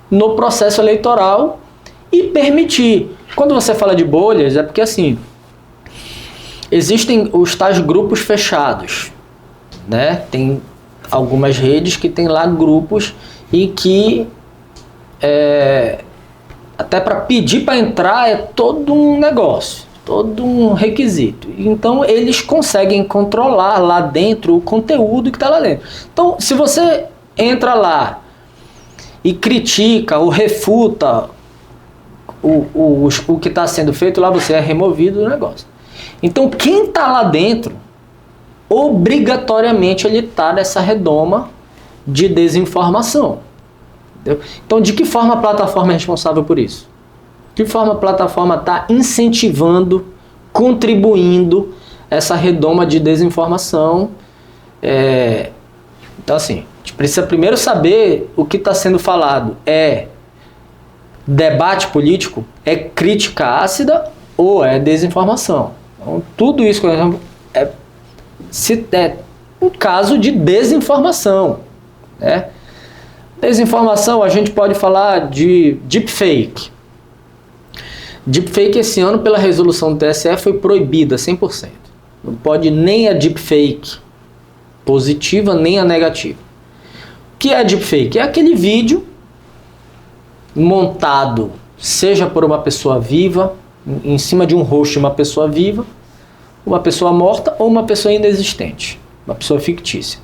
no processo eleitoral e permitir. Quando você fala de bolhas, é porque assim, existem os tais grupos fechados, né? Tem algumas redes que tem lá grupos e que até para pedir para entrar é todo um negócio, todo um requisito. Então eles conseguem controlar lá dentro o conteúdo que está lá dentro. Então se você entra lá e critica ou refuta o que está sendo feito lá, você é removido do negócio. Então quem está lá dentro, obrigatoriamente ele está nessa redoma de desinformação. Entendeu? Então de que forma a plataforma é responsável por isso? De que forma a plataforma está incentivando, contribuindo essa redoma de desinformação? Então assim, a gente precisa primeiro saber o que está sendo falado. É debate político? É crítica ácida ou é desinformação? Então, tudo isso é um caso de desinformação, né? Desinformação, a gente pode falar de deepfake. Deepfake esse ano, pela resolução do TSE, foi proibida 100%. Não pode nem a deepfake positiva, nem a negativa. O que é deepfake? É aquele vídeo montado, seja por uma pessoa viva, em cima de um rosto de uma pessoa viva, uma pessoa morta ou uma pessoa inexistente, uma pessoa fictícia.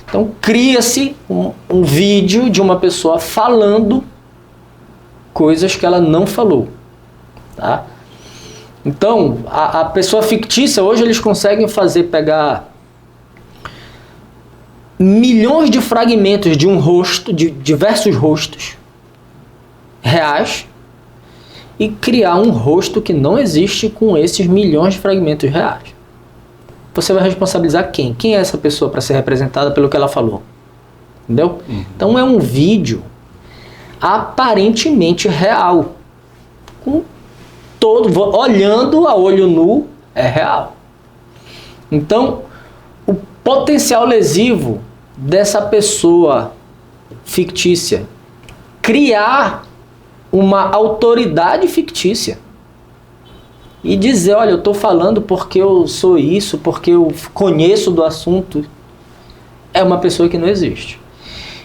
Então cria-se um vídeo de uma pessoa falando coisas que ela não falou. Tá? Então a pessoa fictícia, hoje eles conseguem pegar milhões de fragmentos de um rosto, de diversos rostos reais, e criar um rosto que não existe com esses milhões de fragmentos reais. Você vai responsabilizar quem? Quem é essa pessoa para ser representada pelo que ela falou? Entendeu? Então é um vídeo aparentemente real. Olhando a olho nu, é real. Então, o potencial lesivo dessa pessoa fictícia criar uma autoridade fictícia e dizer, olha, eu estou falando porque eu sou isso, porque eu conheço do assunto, é uma pessoa que não existe.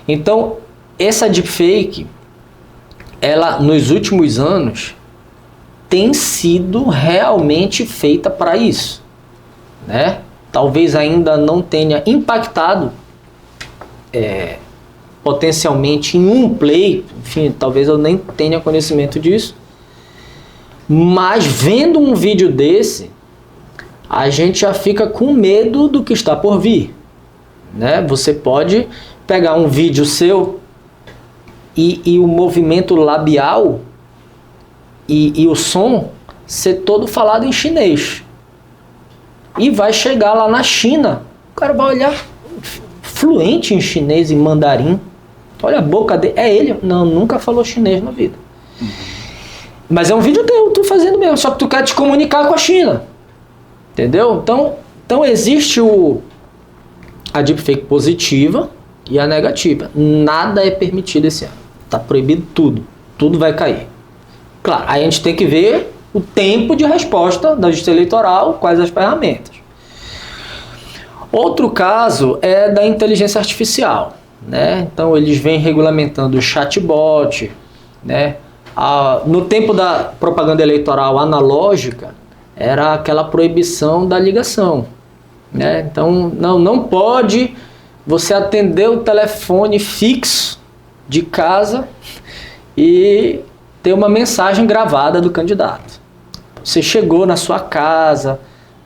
Então, essa deepfake, ela, nos últimos anos, tem sido realmente feita para isso, né? Talvez ainda não tenha impactado potencialmente em um play, enfim, talvez eu nem tenha conhecimento disso, mas vendo um vídeo desse, a gente já fica com medo do que está por vir, né? Você pode pegar um vídeo seu e o movimento labial e o som ser todo falado em chinês, e vai chegar lá na China, o cara vai olhar fluente em chinês e mandarim. Olha a boca dele, é ele? Não, nunca falou chinês na vida. Mas é um vídeo teu, tu fazendo mesmo, só que tu quer te comunicar com a China. Entendeu? Então existe a deepfake positiva e a negativa. Nada é permitido esse ano. Tá proibido tudo. Tudo vai cair. Claro, aí a gente tem que ver o tempo de resposta da Justiça Eleitoral, quais as ferramentas. Outro caso é da inteligência artificial. né? Então eles vêm regulamentando o chatbot, né? No tempo da propaganda eleitoral analógica, era aquela proibição da ligação, né? Então não pode você atender o telefone fixo de casa e ter uma mensagem gravada do candidato. Você chegou na sua casa,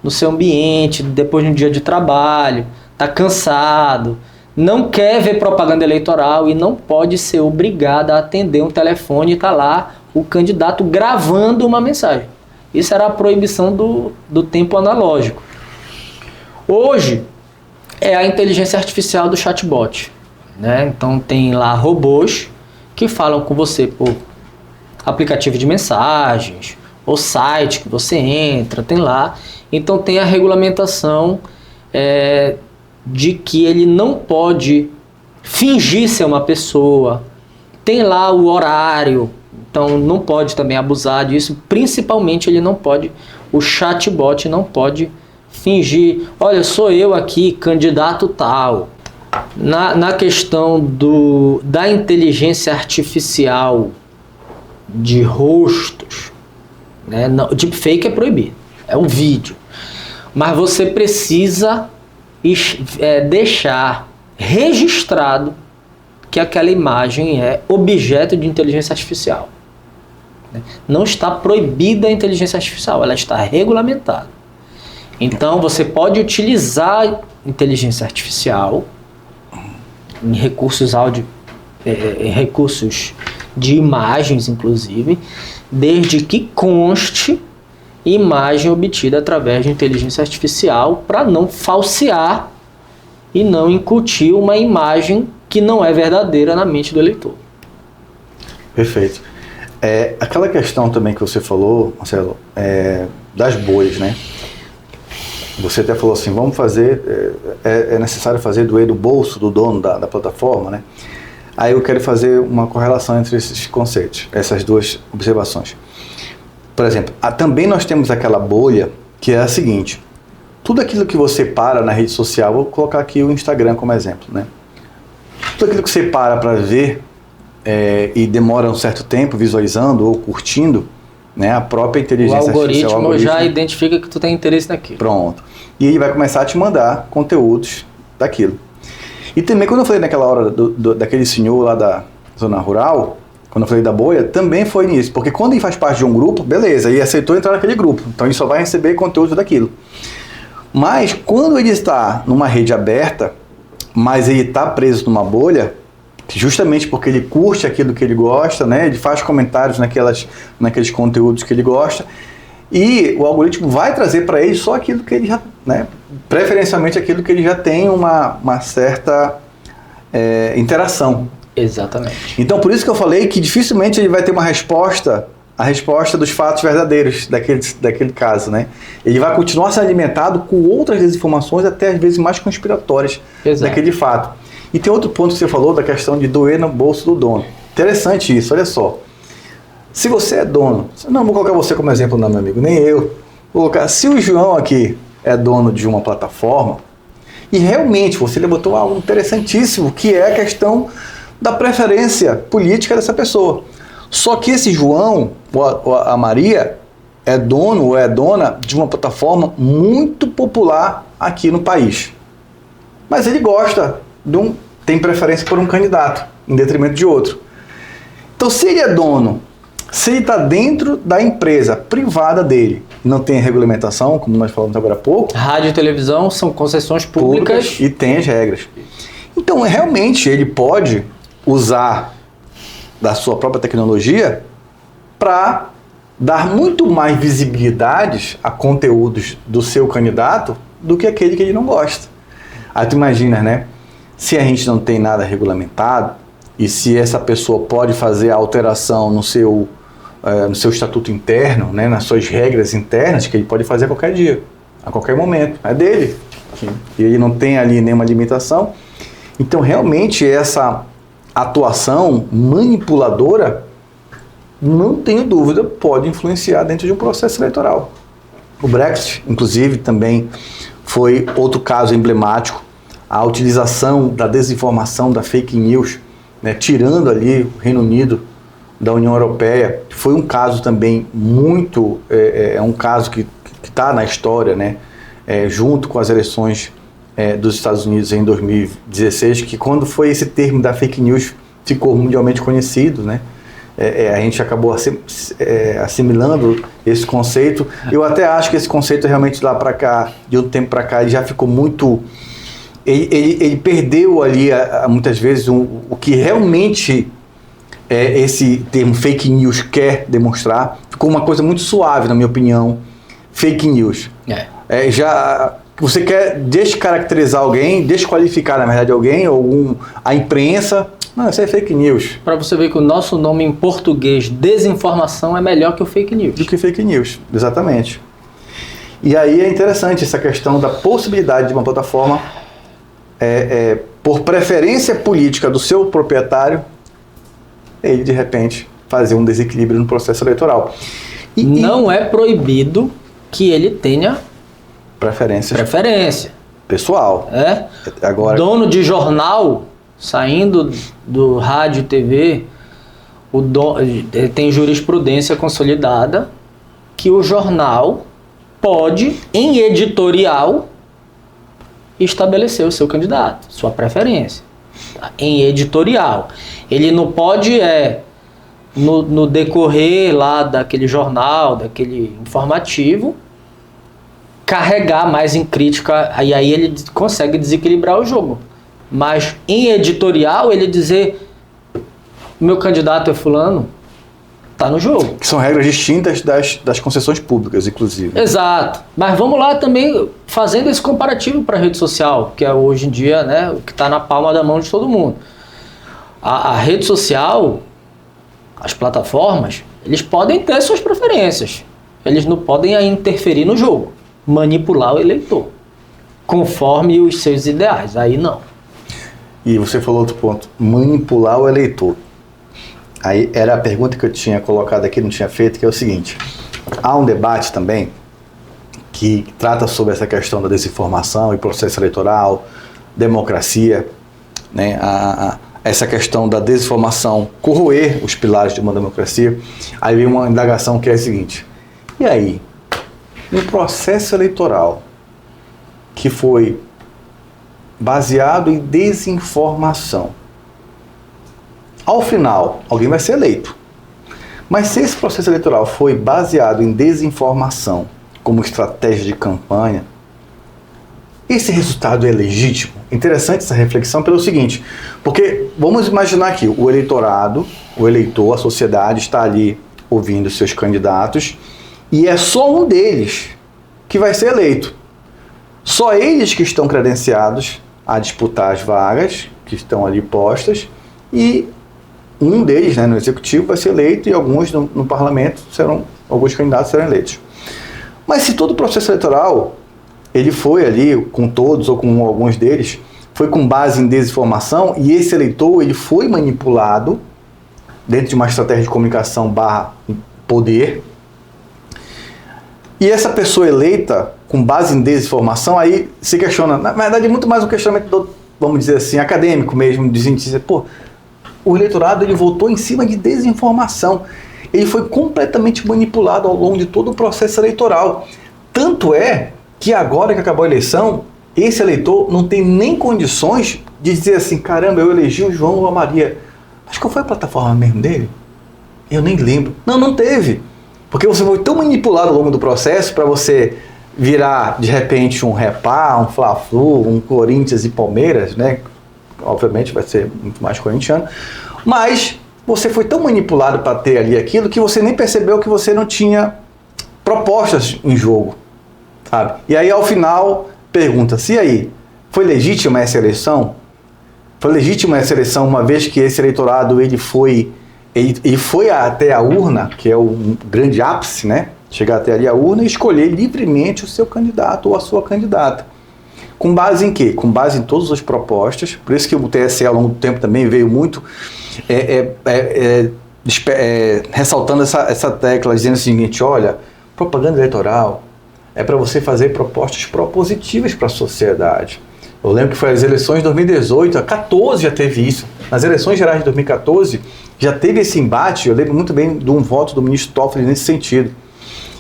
no seu ambiente, depois de um dia de trabalho, está cansado, não quer ver propaganda eleitoral e não pode ser obrigado a atender um telefone e está lá o candidato gravando uma mensagem. Isso era a proibição do tempo analógico. Hoje é a inteligência artificial do chatbot, né? Então tem lá robôs que falam com você por aplicativo de mensagens ou site que você entra, tem lá. Então tem a regulamentação de que ele não pode fingir ser uma pessoa, tem lá o horário, então não pode também abusar disso, principalmente o chatbot não pode fingir, olha, sou eu aqui, candidato tal. Na questão da inteligência artificial de rostos, né, deepfake é proibido, é um vídeo, mas você precisa deixar registrado que aquela imagem é objeto de inteligência artificial. Não está proibida a inteligência artificial, ela está regulamentada. Então você pode utilizar inteligência artificial em recursos recursos de imagens, inclusive, desde que conste imagem obtida através de inteligência artificial para não falsear e não incutir uma imagem que não é verdadeira na mente do eleitor. Perfeito. Aquela questão também que você falou, Marcelo, das bolhas, né? Você até falou assim, vamos fazer, é necessário fazer doer do bolso do dono da plataforma, né? Aí eu quero fazer uma correlação entre esses conceitos, essas duas observações. Por exemplo, também nós temos aquela bolha que é a seguinte, tudo aquilo que você para na rede social, vou colocar aqui o Instagram como exemplo, né? Tudo aquilo que você para ver e demora um certo tempo visualizando ou curtindo, né, a própria inteligência artificial. O algoritmo já identifica que tu tem interesse naquilo. Pronto. E ele vai começar a te mandar conteúdos daquilo. E também quando eu falei naquela hora daquele senhor lá da zona rural, quando eu falei da bolha, também foi nisso. Porque quando ele faz parte de um grupo, beleza, ele aceitou entrar naquele grupo. Então ele só vai receber conteúdo daquilo. Mas quando ele está numa rede aberta, mas ele está preso numa bolha, justamente porque ele curte aquilo que ele gosta, né? Ele faz comentários naqueles conteúdos que ele gosta, e o algoritmo vai trazer para ele só aquilo que ele já, né? Preferencialmente aquilo que ele já tem uma certa interação. Exatamente. Então por isso que eu falei que dificilmente ele vai ter a resposta dos fatos verdadeiros daquele caso, né? Ele vai continuar sendo alimentado com outras desinformações, até às vezes mais conspiratórias. Exato. Daquele fato. E tem outro ponto que você falou da questão de doer no bolso do dono. Interessante isso, olha só. Se você é dono, não vou colocar você como exemplo não, meu amigo, nem eu. Vou colocar, se o João aqui é dono de uma plataforma, e realmente você levantou algo interessantíssimo, que é a questão da preferência política dessa pessoa. Só que esse João, ou a Maria, é dono ou é dona de uma plataforma muito popular aqui no país. Mas ele gosta tem preferência por um candidato, em detrimento de outro. Então, se ele é dono, se ele está dentro da empresa privada dele, não tem regulamentação, como nós falamos agora há pouco. Rádio e televisão são concessões públicas. E tem as regras. Então, realmente, ele pode usar da sua própria tecnologia para dar muito mais visibilidade a conteúdos do seu candidato do que aquele que ele não gosta. Aí tu imagina, né? Se a gente não tem nada regulamentado e se essa pessoa pode fazer a alteração no seu estatuto interno, né, nas suas regras internas, que ele pode fazer a qualquer dia, a qualquer momento, é dele. E ele não tem ali nenhuma limitação. Então, realmente, essa atuação manipuladora, não tenho dúvida, pode influenciar dentro de um processo eleitoral. O Brexit, inclusive, também foi outro caso emblemático, a utilização da desinformação, da fake news, né, tirando ali o Reino Unido da União Europeia, foi um caso também muito, um caso que está na história, né, junto com as eleições dos Estados Unidos em 2016, que quando foi esse termo da fake news ficou mundialmente conhecido, né, a gente acabou assimilando esse conceito. Eu até acho que esse conceito realmente lá para cá, de um tempo para cá, ele já ficou muito... Ele perdeu ali, muitas vezes, o que realmente esse termo fake news quer demonstrar. Ficou uma coisa muito suave, na minha opinião, fake news. Já você quer descaracterizar alguém, desqualificar, na verdade, alguém, ou a imprensa. Não, isso é fake news. Para você ver que o nosso nome em português, desinformação, é melhor que o fake news. Do que fake news, exatamente. E aí é interessante essa questão da possibilidade de uma plataforma, por preferência política do seu proprietário, ele de repente fazer um desequilíbrio no processo eleitoral. Não é proibido que ele tenha preferência pessoal. Agora, dono de jornal, saindo do rádio e TV, tem jurisprudência consolidada que o jornal pode, em editorial, estabelecer o seu candidato, sua preferência. Em editorial. Ele não pode, no decorrer lá daquele jornal, daquele informativo, carregar mais em crítica, e aí ele consegue desequilibrar o jogo. Mas em editorial, ele dizer: meu candidato é fulano, tá no jogo. Que são regras distintas das concessões públicas, inclusive. Exato. Mas vamos lá também fazendo esse comparativo para a rede social, que é hoje em dia, né, o que está na palma da mão de todo mundo. A rede social, as plataformas, eles podem ter suas preferências. Eles não podem aí interferir no jogo, manipular o eleitor, conforme os seus ideais. Aí não. E você falou outro ponto, manipular o eleitor. Aí era a pergunta que eu tinha colocado aqui, não tinha feito, que é o seguinte: há um debate também que trata sobre essa questão da desinformação e processo eleitoral, democracia, né? Essa questão da desinformação corroer os pilares de uma democracia. Aí vem uma indagação que é a seguinte: e aí, um processo eleitoral que foi baseado em desinformação, ao final, alguém vai ser eleito. Mas se esse processo eleitoral foi baseado em desinformação como estratégia de campanha, esse resultado é legítimo? Interessante essa reflexão pelo seguinte, porque vamos imaginar que o eleitorado, o eleitor, a sociedade está ali ouvindo seus candidatos e é só um deles que vai ser eleito. Só eles que estão credenciados a disputar as vagas que estão ali postas, e um deles, né, no executivo, vai ser eleito, e alguns no parlamento alguns candidatos serão eleitos. Mas se todo o processo eleitoral ele foi ali com todos ou com alguns deles, foi com base em desinformação, e esse eleitor ele foi manipulado dentro de uma estratégia de comunicação / poder, e essa pessoa eleita com base em desinformação, aí se questiona, na verdade é muito mais um questionamento, vamos dizer assim, acadêmico mesmo, dizer, o eleitorado ele votou em cima de desinformação, ele foi completamente manipulado ao longo de todo o processo eleitoral. Tanto é que agora que acabou a eleição, esse eleitor não tem nem condições de dizer assim: caramba, eu elegi o João ou a Maria. Mas qual foi a plataforma mesmo dele? Eu nem lembro. Não teve. Porque você foi tão manipulado ao longo do processo para você virar, de repente, um Repá, um Fla-Flu, um Corinthians e Palmeiras, né? Obviamente vai ser muito mais corintiano. Mas você foi tão manipulado para ter ali aquilo que você nem percebeu que você não tinha propostas em jogo, sabe? E aí, ao final, pergunta-se: e aí, foi legítima essa eleição? Foi legítima essa eleição, uma vez que esse eleitorado ele foi até a urna, que é o grande ápice, né? Chegar até ali a urna e escolher livremente o seu candidato ou a sua candidata. Com base em quê? Com base em todas as propostas. Por isso que o TSE ao longo do tempo também veio muito ressaltando essa tecla, dizendo o seguinte: olha, propaganda eleitoral é para você fazer propostas propositivas para a sociedade. Eu lembro que foi as eleições de 2018, a 14 já teve isso. Nas eleições gerais de 2014 já teve esse embate. Eu lembro muito bem de um voto do ministro Toffoli nesse sentido.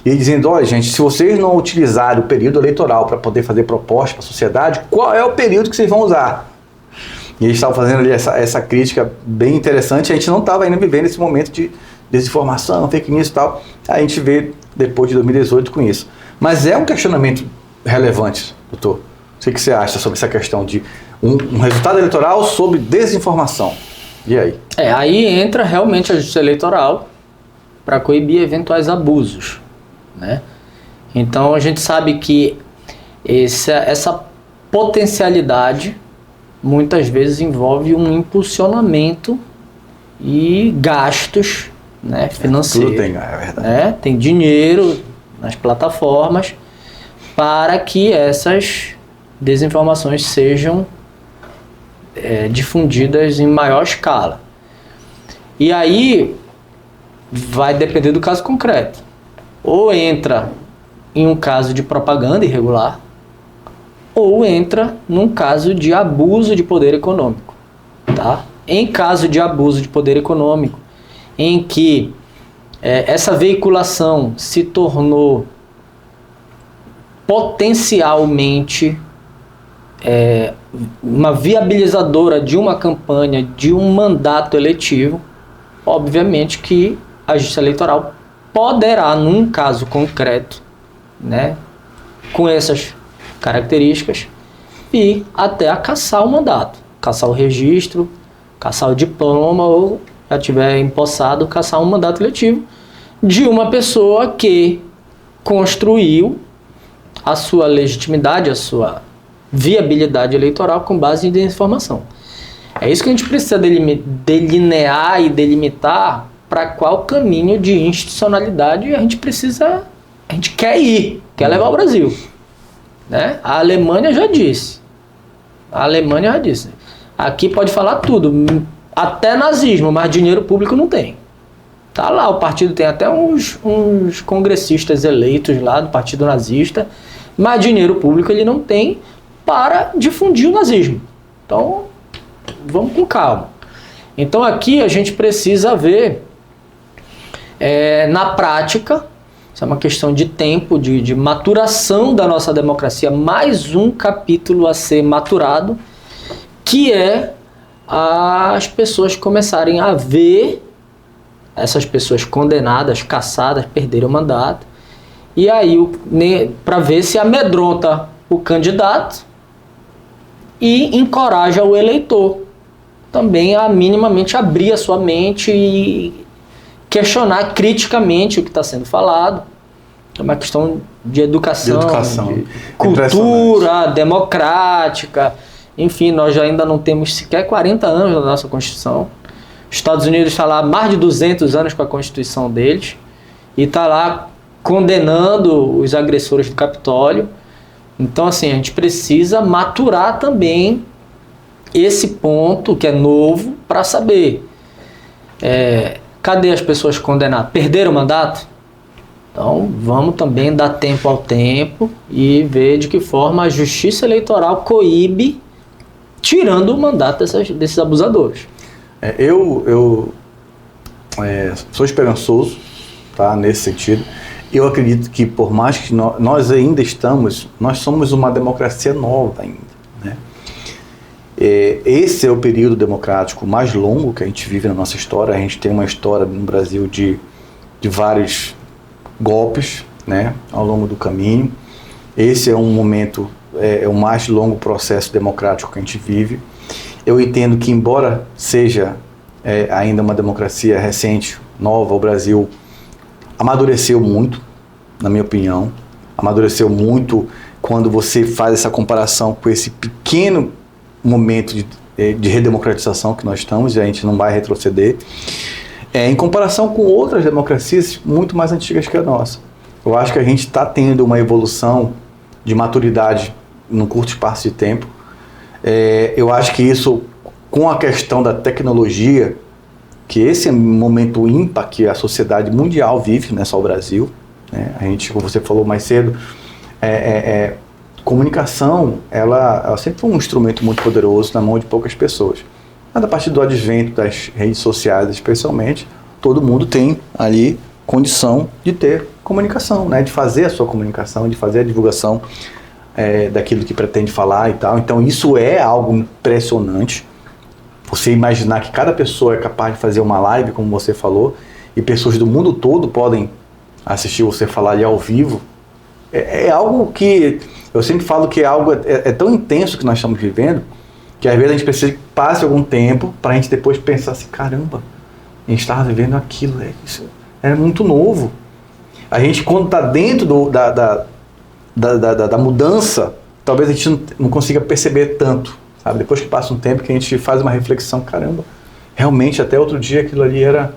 E ele dizendo, olha gente, se vocês não utilizarem o período eleitoral para poder fazer propostas para a sociedade, qual é o período que vocês vão usar? E eles estavam fazendo ali essa crítica bem interessante. A gente não estava ainda vivendo esse momento de desinformação, fake news e tal. A gente vê depois de 2018 com isso. Mas é um questionamento relevante, doutor. O que você acha sobre essa questão de um resultado eleitoral sobre desinformação? E aí? Aí entra realmente a justiça eleitoral para coibir eventuais abusos, né? Então a gente sabe que essa potencialidade muitas vezes envolve um impulsionamento e gastos, né, financeiros. Tudo tem, é verdade. Né? Tem dinheiro nas plataformas para que essas desinformações sejam difundidas em maior escala. E aí vai depender do caso concreto. Ou entra em um caso de propaganda irregular, ou entra num caso de abuso de poder econômico. Tá? Em caso de abuso de poder econômico, em que essa veiculação se tornou potencialmente uma viabilizadora de uma campanha, de um mandato eletivo, obviamente que a Justiça Eleitoral poderá, num caso concreto, né, com essas características, ir até a cassar o mandato, cassar o registro, cassar o diploma, ou já tiver empossado, cassar um mandato eletivo de uma pessoa que construiu a sua legitimidade, a sua viabilidade eleitoral com base em desinformação. É isso que a gente precisa delinear e delimitar para qual caminho de institucionalidade a gente quer ir, quer levar o Brasil. Né? A Alemanha já disse. Aqui pode falar tudo, até nazismo, mas dinheiro público não tem. Tá lá, o partido tem até uns congressistas eleitos lá do partido nazista, mas dinheiro público ele não tem para difundir o nazismo. Então, vamos com calma. Então aqui a gente precisa ver na prática, isso é uma questão de tempo, de maturação da nossa democracia, mais um capítulo a ser maturado, que é as pessoas começarem a ver essas pessoas condenadas, cassadas, perderam o mandato, e aí para ver se amedronta o candidato e encoraja o eleitor também a minimamente abrir a sua mente e questionar criticamente o que está sendo falado. É uma questão de educação, de cultura democrática. Enfim, nós ainda não temos sequer 40 anos da nossa Constituição. Os Estados Unidos está lá há mais de 200 anos com a Constituição deles e está lá condenando os agressores do Capitólio. Então, assim, a gente precisa maturar também esse ponto que é novo para saber cadê as pessoas condenadas? Perderam o mandato? Então, vamos também dar tempo ao tempo e ver de que forma a Justiça Eleitoral coíbe, tirando o mandato desses abusadores. Eu sou esperançoso, tá, nesse sentido. Eu acredito que, por mais que nós ainda nós somos uma democracia nova ainda, né? Esse é o período democrático mais longo que a gente vive na nossa história. A gente tem uma história no Brasil de vários golpes, né, ao longo do caminho. Esse é um momento, o mais longo processo democrático que a gente vive. Eu entendo que, embora seja ainda uma democracia recente, nova, o Brasil amadureceu muito, na minha opinião. Amadureceu muito quando você faz essa comparação com esse pequeno momento de redemocratização que nós estamos, e a gente não vai retroceder, em comparação com outras democracias muito mais antigas que a nossa. Eu acho que a gente está tendo uma evolução de maturidade num curto espaço de tempo. Eu acho que isso, com a questão da tecnologia, que esse é um momento ímpar que a sociedade mundial vive, não é só o Brasil, né? A gente, como você falou mais cedo, comunicação, ela sempre foi um instrumento muito poderoso na mão de poucas pessoas. Mas a partir do advento das redes sociais, especialmente, todo mundo tem ali condição de ter comunicação, né? De fazer a sua comunicação, de fazer a divulgação daquilo que pretende falar e tal. Então isso é algo impressionante. Você imaginar que cada pessoa é capaz de fazer uma live, como você falou, e pessoas do mundo todo podem assistir você falar ali ao vivo, é algo que eu sempre falo que é tão intenso que nós estamos vivendo, que às vezes a gente precisa que passe algum tempo para a gente depois pensar assim, caramba, a gente estava vivendo aquilo, isso era muito novo. A gente, quando está dentro da mudança, talvez a gente não consiga perceber tanto, sabe? Depois que passa um tempo que a gente faz uma reflexão, caramba, realmente até outro dia aquilo ali era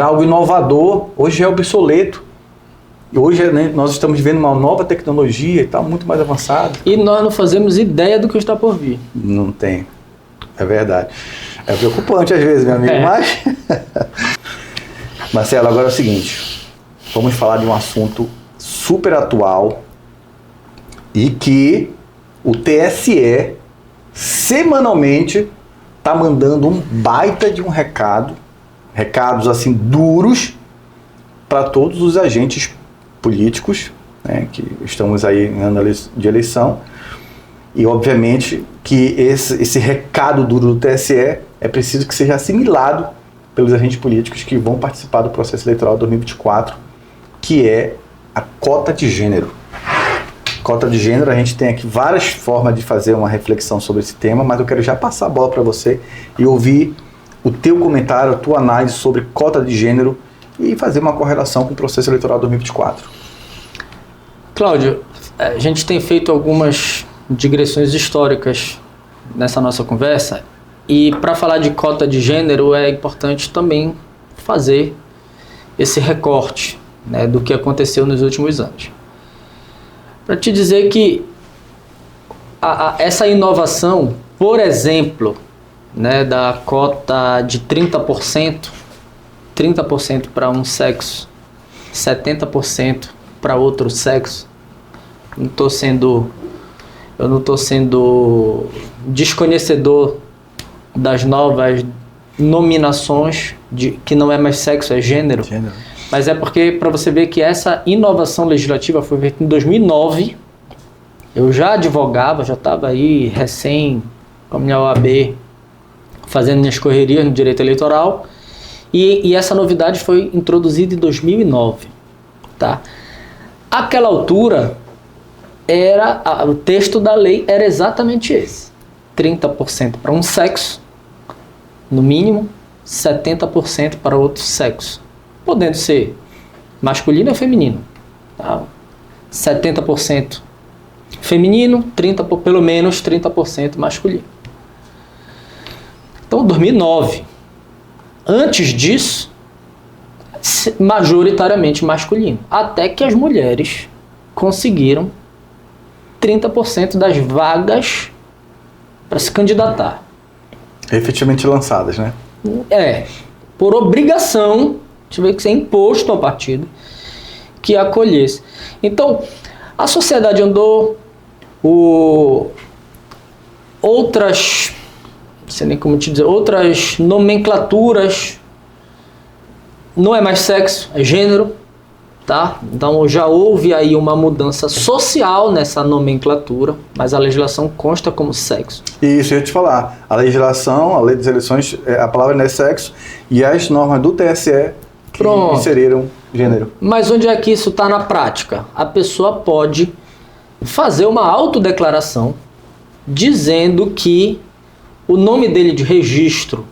algo inovador, hoje é obsoleto. E hoje, né, nós estamos vivendo uma nova tecnologia e tal, muito mais avançada. E nós não fazemos ideia do que está por vir. Não tem. É verdade. É preocupante às vezes, meu amigo, mas... Marcelo, agora é o seguinte. Vamos falar de um assunto super atual e que o TSE semanalmente está mandando um baita de um recados assim duros para todos os agentes políticos, né, que estamos aí em ano de eleição, e obviamente que esse recado duro do TSE é preciso que seja assimilado pelos agentes políticos que vão participar do processo eleitoral 2024, que é a cota de gênero. Cota de gênero, a gente tem aqui várias formas de fazer uma reflexão sobre esse tema, mas eu quero já passar a bola para você e ouvir o teu comentário, a tua análise sobre cota de gênero e fazer uma correlação com o processo eleitoral 2024. Cláudio, a gente tem feito algumas digressões históricas nessa nossa conversa e para falar de cota de gênero é importante também fazer esse recorte, né, do que aconteceu nos últimos anos. Para te dizer que essa inovação, por exemplo, né, da cota de 30% para um sexo, 70% para outro sexo, eu não estou sendo desconhecedor das novas nominações que não é mais sexo, é gênero. Mas é porque, para você ver que essa inovação legislativa foi feita em 2009, eu já advogava, já estava aí recém com a minha OAB, fazendo minhas correrias no direito eleitoral, e essa novidade foi introduzida em 2009. Tá? Àquela altura, o texto da lei era exatamente esse. 30% para um sexo, no mínimo, 70% para outro sexo. Podendo ser masculino ou feminino. Tá? 70% feminino, pelo menos 30% masculino. Então, 2009. Antes disso, majoritariamente masculino. Até que as mulheres conseguiram 30% das vagas para se candidatar. Efetivamente lançadas, né? Por obrigação, tive que ser imposto ao partido que acolhesse. Então, a sociedade andou, outras, não sei nem como te dizer, outras nomenclaturas, não é mais sexo, é gênero, tá? Então já houve aí uma mudança social nessa nomenclatura, mas a legislação consta como sexo. Isso, eu ia te falar. A legislação, a lei das eleições, a palavra não é sexo, e as normas do TSE que inseriram gênero. Mas onde é que isso está na prática? A pessoa pode fazer uma autodeclaração dizendo que o nome dele de registro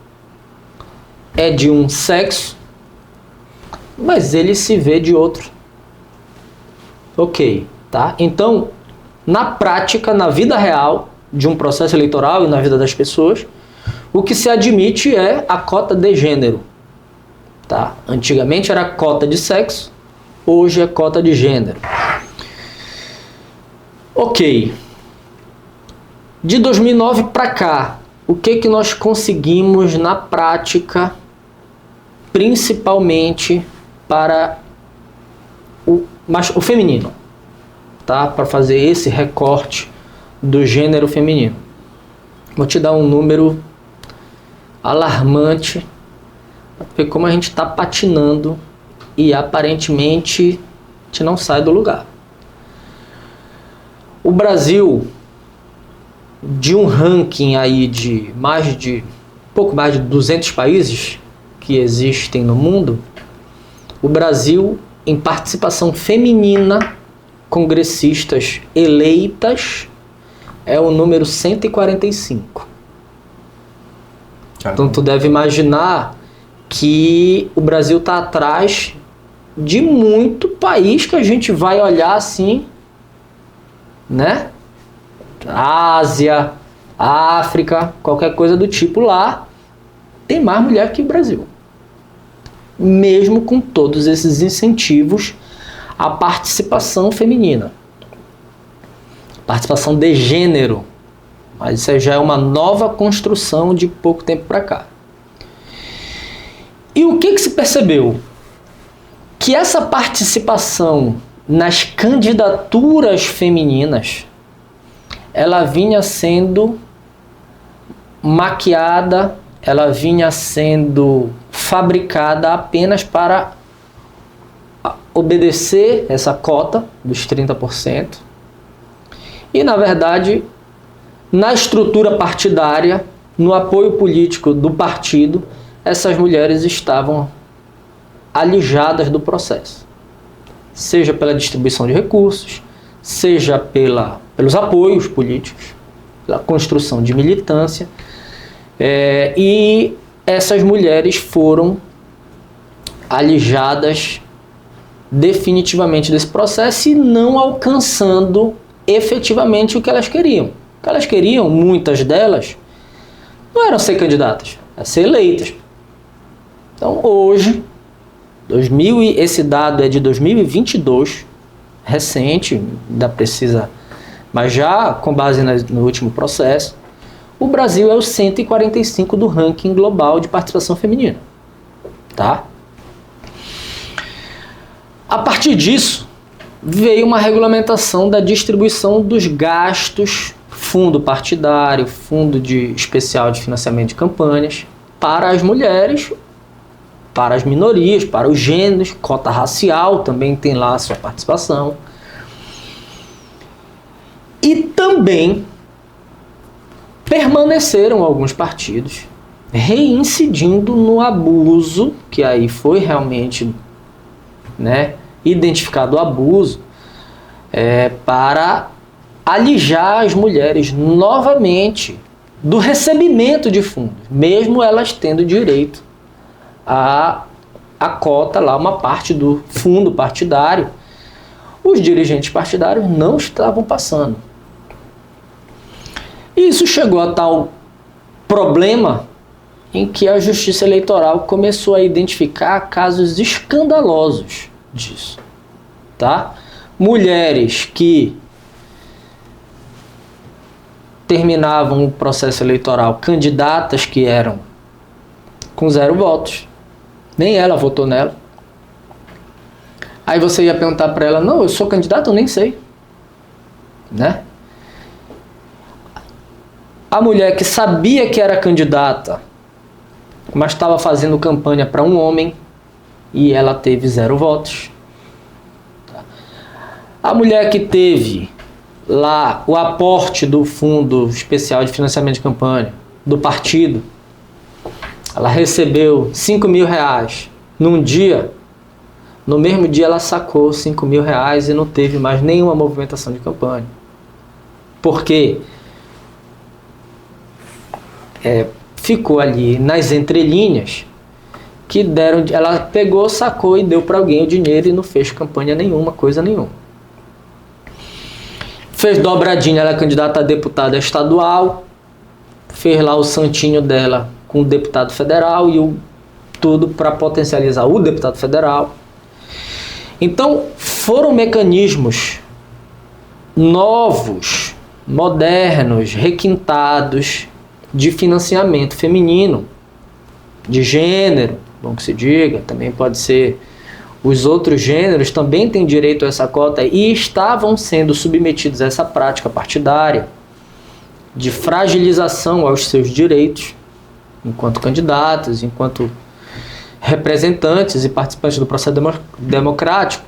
é de um sexo, mas ele se vê de outro. Ok, tá? Então, na prática, na vida real de um processo eleitoral e na vida das pessoas, o que se admite é a cota de gênero. Tá? Antigamente era cota de sexo, hoje é cota de gênero. Ok. De 2009 para cá, o que nós conseguimos na prática, principalmente para o feminino? tá? Para fazer esse recorte do gênero feminino. Vou te dar um número alarmante, para ver como a gente está patinando e aparentemente a gente não sai do lugar. O Brasil, de um ranking aí de pouco mais de 200 países que existem no mundo, o Brasil, em participação feminina, congressistas eleitas, é o número 145. Então tu deve imaginar que o Brasil está atrás de muito país que a gente vai olhar assim, né? Ásia, África, qualquer coisa do tipo lá, tem mais mulher que o Brasil. Mesmo com todos esses incentivos à participação feminina. Participação de gênero. Mas isso já é uma nova construção de pouco tempo para cá. E o que se percebeu? Que essa participação nas candidaturas femininas, ela vinha sendo maquiada, ela vinha sendo fabricada apenas para obedecer essa cota dos 30%. E, na verdade, na estrutura partidária, no apoio político do partido, essas mulheres estavam alijadas do processo. Seja pela distribuição de recursos, seja pelos apoios políticos, pela construção de militância. E essas mulheres foram alijadas definitivamente desse processo e não alcançando efetivamente o que elas queriam. O que elas queriam, muitas delas, não eram ser candidatas, eram ser eleitas. Então hoje, esse dado é de 2022, recente, ainda precisa, mas já com base no último processo, o Brasil é o 145 do ranking global de participação feminina. Tá? A partir disso, veio uma regulamentação da distribuição dos gastos, fundo partidário, fundo especial de financiamento de campanhas, para as mulheres, para as minorias, para os gêneros, cota racial também tem lá a sua participação. E também permaneceram alguns partidos reincidindo no abuso, que aí foi realmente, né, identificado o abuso, para alijar as mulheres novamente do recebimento de fundos, mesmo elas tendo direito a cota lá, uma parte do fundo partidário. Os dirigentes partidários não estavam passando. E isso chegou a tal problema em que a Justiça Eleitoral começou a identificar casos escandalosos disso, tá? Mulheres que terminavam o processo eleitoral, candidatas que eram com 0 votos, nem ela votou nela. Aí você ia perguntar para ela, não, eu sou candidata, eu nem sei, né? A mulher que sabia que era candidata, mas estava fazendo campanha para um homem e ela teve 0 votos. A mulher que teve lá o aporte do Fundo Especial de Financiamento de Campanha do partido, ela recebeu 5 mil reais num dia, no mesmo dia ela sacou 5 mil reais e não teve mais nenhuma movimentação de campanha. Por quê? Ficou ali nas entrelinhas que deram, ela pegou, sacou e deu para alguém o dinheiro e não fez campanha nenhuma, coisa nenhuma. Fez dobradinha, ela é candidata a deputada estadual, fez lá o santinho dela com o deputado federal e tudo para potencializar o deputado federal. Então foram mecanismos novos, modernos, requintados, de financiamento feminino, de gênero, bom que se diga, também pode ser os outros gêneros também têm direito a essa cota e estavam sendo submetidos a essa prática partidária de fragilização aos seus direitos enquanto candidatos, enquanto representantes e participantes do processo democrático,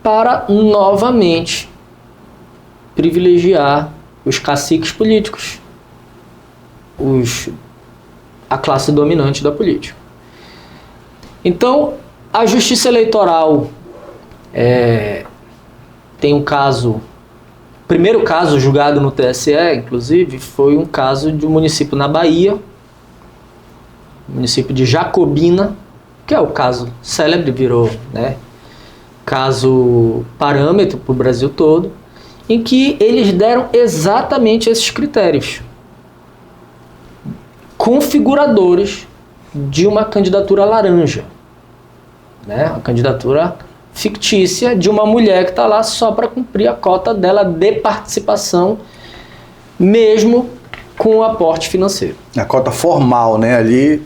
para novamente privilegiar os caciques políticos, a classe dominante da política. Então, a Justiça Eleitoral tem um caso, o primeiro caso julgado no TSE, inclusive, foi um caso de um município na Bahia, município de Jacobina, que é o caso célebre, virou, né, caso parâmetro para o Brasil todo, em que eles deram exatamente esses critérios configuradores de uma candidatura laranja, né, uma candidatura fictícia de uma mulher que está lá só para cumprir a cota dela de participação, mesmo com o aporte financeiro. A cota formal, né, ali...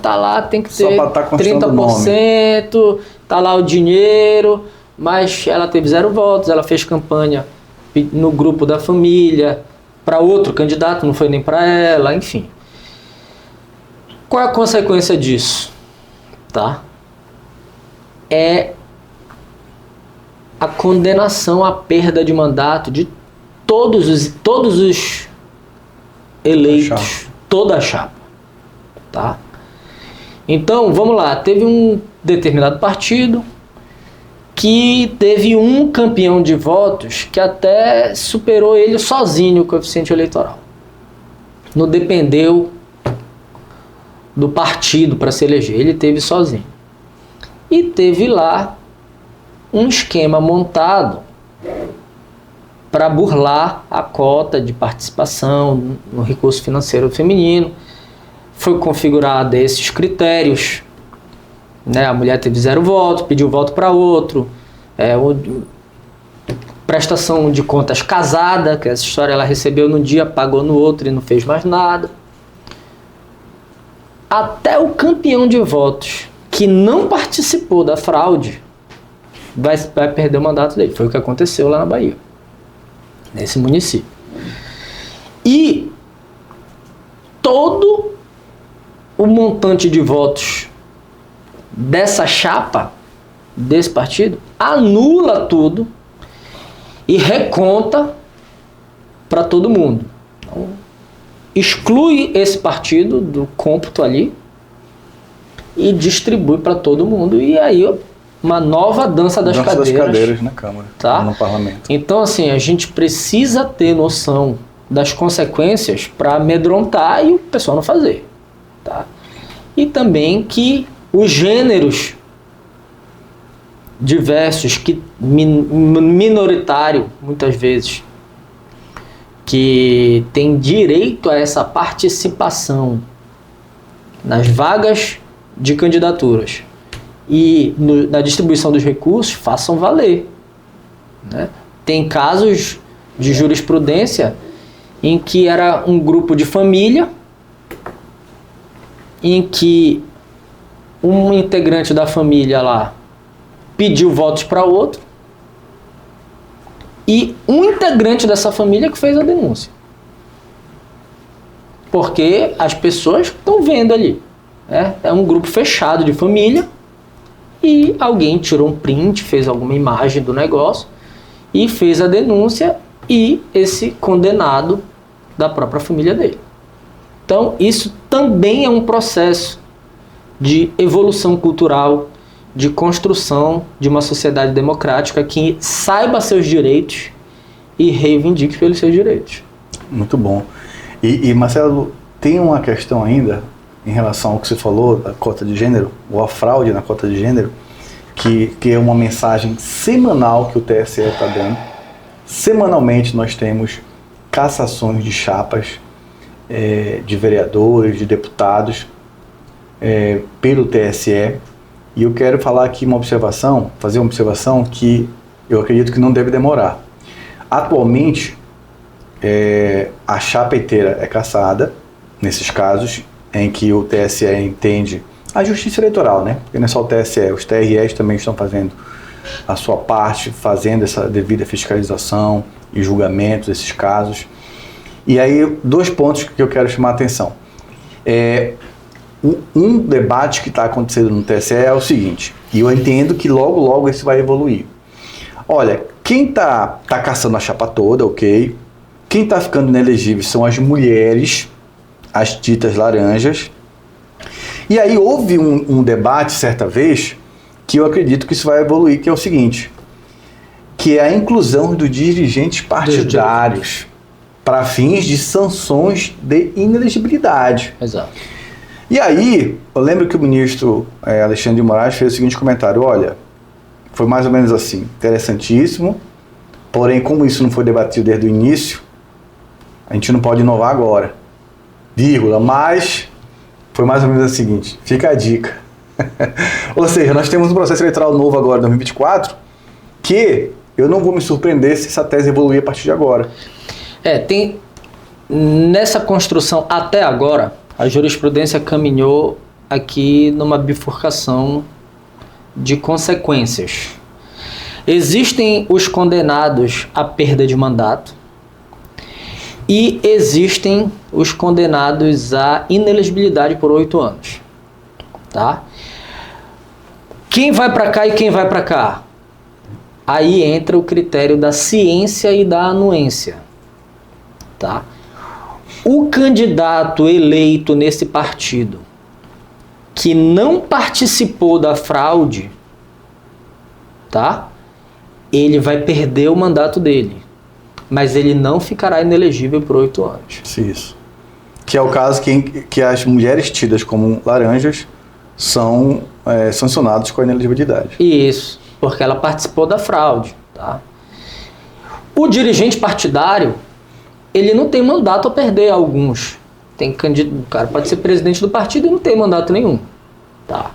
Tá lá, tem que ter tá 30%, tá lá o dinheiro, mas ela teve 0 votos, ela fez campanha no grupo da família, para outro candidato, não foi nem para ela, enfim. Qual é a consequência disso? Tá? É a condenação à perda de mandato de todos os eleitos, toda a chapa. Tá? Então, vamos lá, teve um determinado partido que teve um campeão de votos que até superou ele sozinho o coeficiente eleitoral. Não dependeu do partido para se eleger, ele teve sozinho. E teve lá um esquema montado para burlar a cota de participação no recurso financeiro feminino. Foi configurado esses critérios, né? A mulher teve 0 votos, pediu voto para outro, prestação de contas casada, que essa história ela recebeu num dia, pagou no outro e não fez mais nada. Até o campeão de votos que não participou da fraude vai perder o mandato dele. Foi o que aconteceu lá na Bahia, nesse município. E todo o montante de votos dessa chapa, desse partido, anula tudo e reconta para todo mundo. Então, exclui esse partido do cômputo ali e distribui para todo mundo. E aí uma nova dança das cadeiras na Câmara, tá? No Parlamento. Então, assim, a gente precisa ter noção das consequências para amedrontar e o pessoal não fazer. Tá? E também que os gêneros diversos, que minoritário, muitas vezes, que tem direito a essa participação nas vagas de candidaturas e na distribuição dos recursos, façam valer. Né? Tem casos de jurisprudência em que era um grupo de família, em que um integrante da família lá pediu votos para outro e um integrante dessa família que fez a denúncia. Porque as pessoas estão vendo ali. É um grupo fechado de família e alguém tirou um print, fez alguma imagem do negócio e fez a denúncia e esse condenado da própria família dele. Então, isso também é um processo de evolução cultural, de construção de uma sociedade democrática que saiba seus direitos e reivindique pelos seus direitos. Muito bom. E Marcelo, tem uma questão ainda em relação ao que você falou da cota de gênero, ou a fraude na cota de gênero, que é uma mensagem semanal que o TSE está dando. Semanalmente nós temos cassações de chapas de vereadores, de deputados pelo TSE. E eu quero falar aqui fazer uma observação que eu acredito que não deve demorar. Atualmente, a chapa inteira é cassada, nesses casos em que o TSE entende a Justiça Eleitoral, né? Porque não é só o TSE, os TREs também estão fazendo a sua parte, fazendo essa devida fiscalização e julgamento desses casos. E aí, 2 pontos que eu quero chamar a atenção. Um debate que está acontecendo no TSE é o seguinte, e eu entendo que logo isso vai evoluir. Olha, quem está caçando a chapa toda, ok? Quem está ficando inelegível são as mulheres, as ditas laranjas. E aí houve um debate, certa vez, que eu acredito que isso vai evoluir, que é o seguinte, que é a inclusão dos dirigentes partidários para fins de sanções de inelegibilidade. Exato. E aí, eu lembro que o ministro Alexandre de Moraes fez o seguinte comentário, olha, foi mais ou menos assim, interessantíssimo, porém, como isso não foi debatido desde o início, a gente não pode inovar agora, vírgula, mas foi mais ou menos o seguinte, fica a dica. Ou seja, nós temos um processo eleitoral novo agora, em 2024, que eu não vou me surpreender se essa tese evoluir a partir de agora. Tem nessa construção até agora, a jurisprudência caminhou aqui numa bifurcação de consequências. Existem os condenados à perda de mandato e existem os condenados à inelegibilidade por 8 anos. Tá? Quem vai para cá e quem vai para cá? Aí entra o critério da ciência e da anuência. Tá? O candidato eleito nesse partido que não participou da fraude, tá? Ele vai perder o mandato dele, mas ele não ficará inelegível por 8 anos. Isso. Que é o caso que as mulheres tidas como laranjas são sancionadas com a inelegibilidade. Isso, porque ela participou da fraude, tá? O dirigente partidário, ele não tem mandato a perder alguns. O cara pode ser presidente do partido e não tem mandato nenhum. Tá?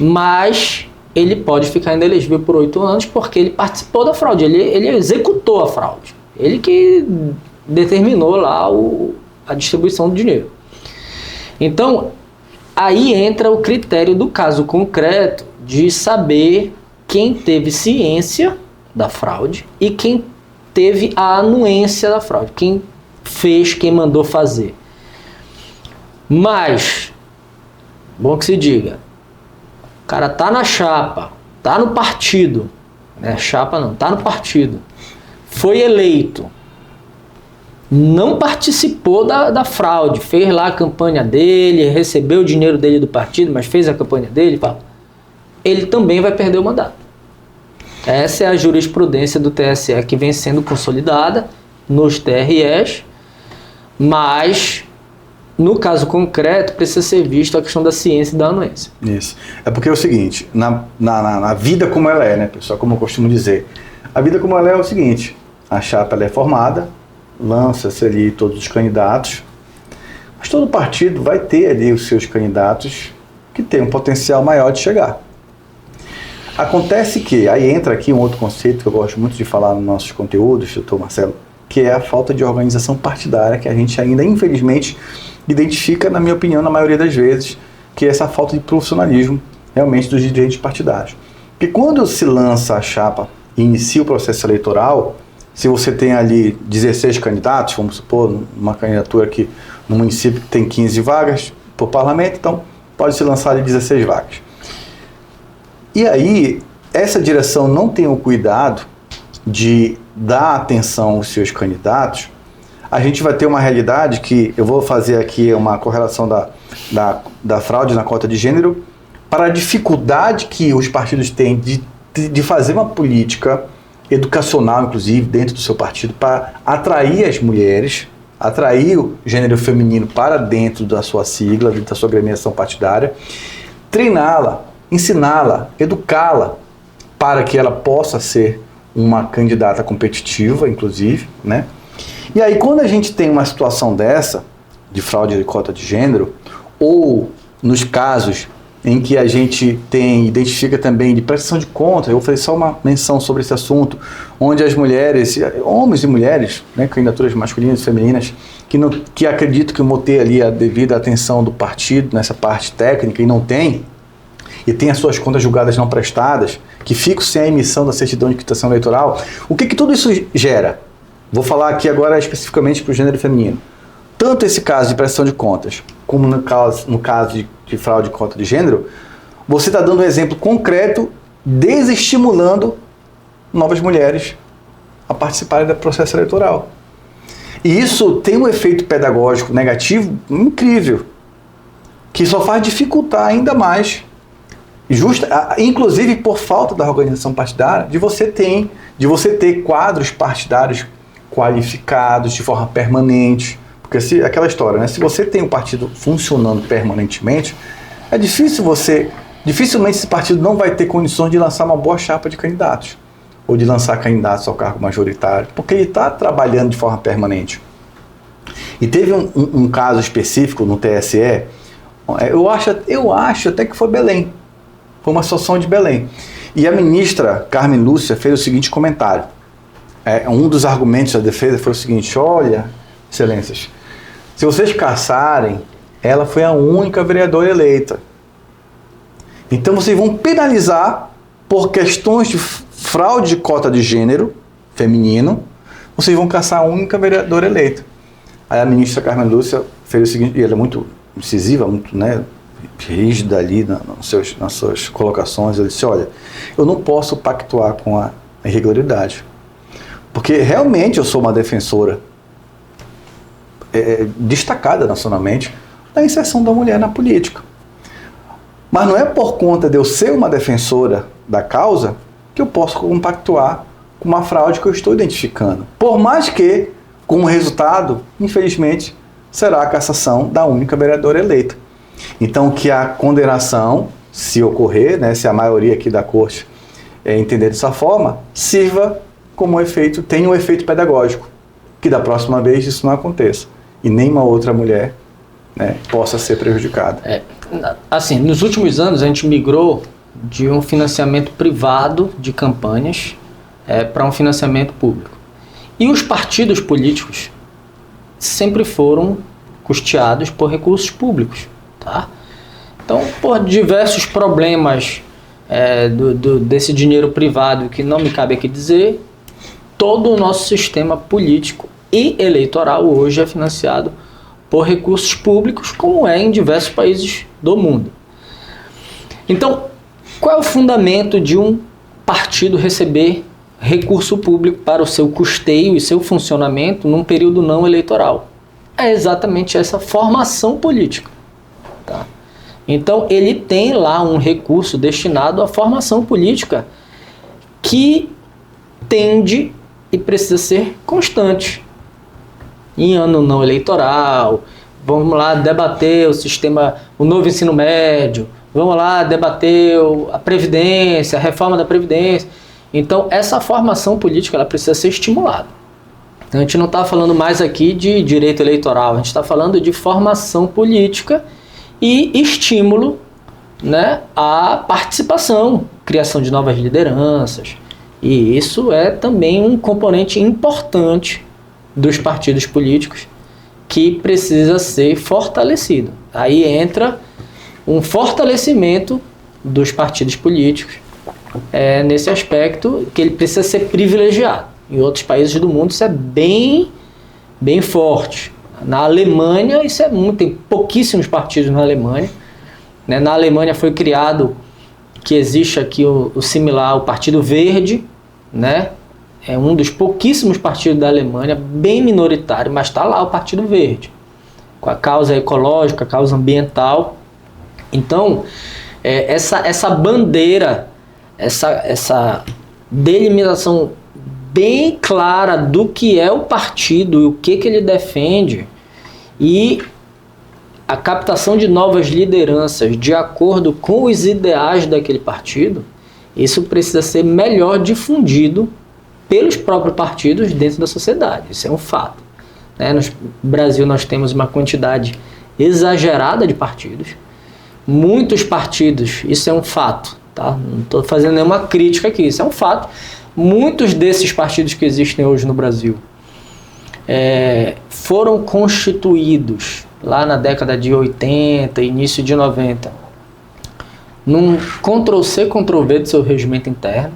Mas ele pode ficar inelegível por 8 anos porque ele participou da fraude, ele executou a fraude. Ele que determinou lá a distribuição do dinheiro. Então, aí entra o critério do caso concreto de saber quem teve ciência da fraude e quem teve a anuência da fraude, quem fez, quem mandou fazer. Mas, bom que se diga, o cara tá na chapa, tá no partido, né? Chapa não, tá no partido, foi eleito, não participou da fraude, fez lá a campanha dele, recebeu o dinheiro dele do partido, mas fez a campanha dele, ele também vai perder o mandato. Essa é a jurisprudência do TSE que vem sendo consolidada nos TREs, mas no caso concreto precisa ser visto a questão da ciência e da anuência. Isso. É porque é o seguinte, na vida como ela é, né, pessoal, como eu costumo dizer, a vida como ela é o seguinte, a chapa ela é formada, lança-se ali todos os candidatos, mas todo partido vai ter ali os seus candidatos que têm um potencial maior de chegar. Acontece que, aí entra aqui um outro conceito que eu gosto muito de falar nos nossos conteúdos, doutor Marcelo, que é a falta de organização partidária que a gente ainda, infelizmente, identifica, na minha opinião, na maioria das vezes, que é essa falta de profissionalismo, realmente, dos dirigentes partidários. Porque quando se lança a chapa e inicia o processo eleitoral, se você tem ali 16 candidatos, vamos supor, uma candidatura aqui no município que tem 15 vagas para o parlamento, então pode se lançar ali 16 vagas. E aí, essa direção não tem o cuidado de dar atenção aos seus candidatos, a gente vai ter uma realidade que, eu vou fazer aqui uma correlação da fraude na cota de gênero para a dificuldade que os partidos têm de fazer uma política educacional, inclusive, dentro do seu partido, para atrair as mulheres, atrair o gênero feminino para dentro da sua sigla, dentro da sua agremiação partidária, treiná-la, ensiná-la, educá-la, para que ela possa ser uma candidata competitiva, inclusive, né? E aí, quando a gente tem uma situação dessa, de fraude de cota de gênero, ou nos casos em que a gente identifica também de prestação de contas. Eu vou fazer só uma menção sobre esse assunto, onde as mulheres, homens e mulheres, né, candidaturas masculinas e femininas, que acreditam que vão ter ali a devida atenção do partido nessa parte técnica e não tem, e tem as suas contas julgadas não prestadas, que ficam sem a emissão da certidão de quitação eleitoral. O que tudo isso gera? Vou falar aqui agora especificamente para o gênero feminino. Tanto esse caso de prestação de contas, como no caso de fraude de cota de gênero, você está dando um exemplo concreto, desestimulando novas mulheres a participarem do processo eleitoral. E isso tem um efeito pedagógico negativo incrível, que só faz dificultar ainda mais, inclusive por falta da organização partidária, de você ter quadros partidários qualificados de forma permanente. Porque aquela história, né? Se você tem um partido funcionando permanentemente, dificilmente esse partido não vai ter condições de lançar uma boa chapa de candidatos, ou de lançar candidatos ao cargo majoritário, porque ele está trabalhando de forma permanente. E teve um caso específico no TSE, eu acho até que foi Belém, foi uma situação de Belém. E a ministra Carmen Lúcia fez o seguinte comentário. Um dos argumentos da defesa foi o seguinte: olha, excelências, se vocês caçarem, ela foi a única vereadora eleita. Então vocês vão penalizar por questões de fraude de cota de gênero feminino, vocês vão caçar a única vereadora eleita. Aí a ministra Carmen Lúcia fez o seguinte, e ela é muito incisiva, muito, né, rígida ali nas suas colocações. Ela disse: olha, eu não posso pactuar com a irregularidade, porque realmente eu sou uma defensora destacada nacionalmente da inserção da mulher na política. Mas não é por conta de eu ser uma defensora da causa que eu posso compactuar com uma fraude que eu estou identificando. Por mais que, como resultado, infelizmente, será a cassação da única vereadora eleita. Então, que a condenação, se ocorrer, né, se a maioria aqui da corte entender dessa forma, sirva como efeito, tenha um efeito pedagógico, que da próxima vez isso não aconteça e nenhuma outra mulher, né, possa ser prejudicada. Assim, nos últimos anos a gente migrou de um financiamento privado de campanhas para um financiamento público. E os partidos políticos sempre foram custeados por recursos públicos, tá? Então, por diversos problemas desse dinheiro privado, que não me cabe aqui dizer, todo o nosso sistema político e eleitoral hoje é financiado por recursos públicos, como é em diversos países do mundo. Então, qual é o fundamento de um partido receber recurso público para o seu custeio e seu funcionamento num período não eleitoral? É exatamente essa formação política, tá? Então, ele tem lá um recurso destinado à formação política que tende e precisa ser constante. Em ano não eleitoral, vamos lá debater o novo ensino médio, vamos lá debater a Previdência, a reforma da Previdência. Então, essa formação política ela precisa ser estimulada. Então, a gente não está falando mais aqui de direito eleitoral, a gente está falando de formação política e estímulo, né, à participação, criação de novas lideranças. E isso é também um componente importante dos partidos políticos que precisa ser fortalecido. Aí entra um fortalecimento dos partidos políticos nesse aspecto, que ele precisa ser privilegiado. Em outros países do mundo isso é bem forte. Na Alemanha isso é muito, tem pouquíssimos partidos na Alemanha, né? Na Alemanha foi criado, que existe aqui o similar, o Partido Verde, né? É um dos pouquíssimos partidos da Alemanha, bem minoritário, mas está lá o Partido Verde, com a causa ecológica, a causa ambiental. Então, essa bandeira, essa delimitação bem clara do que é o partido e o que ele defende, e a captação de novas lideranças de acordo com os ideais daquele partido, isso precisa ser melhor difundido pelos próprios partidos dentro da sociedade. Isso é um fato, né? No Brasil nós temos uma quantidade exagerada de partidos, muitos partidos, isso é um fato, tá? Não estou fazendo nenhuma crítica aqui, isso é um fato. Muitos desses partidos que existem hoje no Brasil foram constituídos lá na década de 80, início de 90, num Ctrl-C, Ctrl-V do seu regimento interno.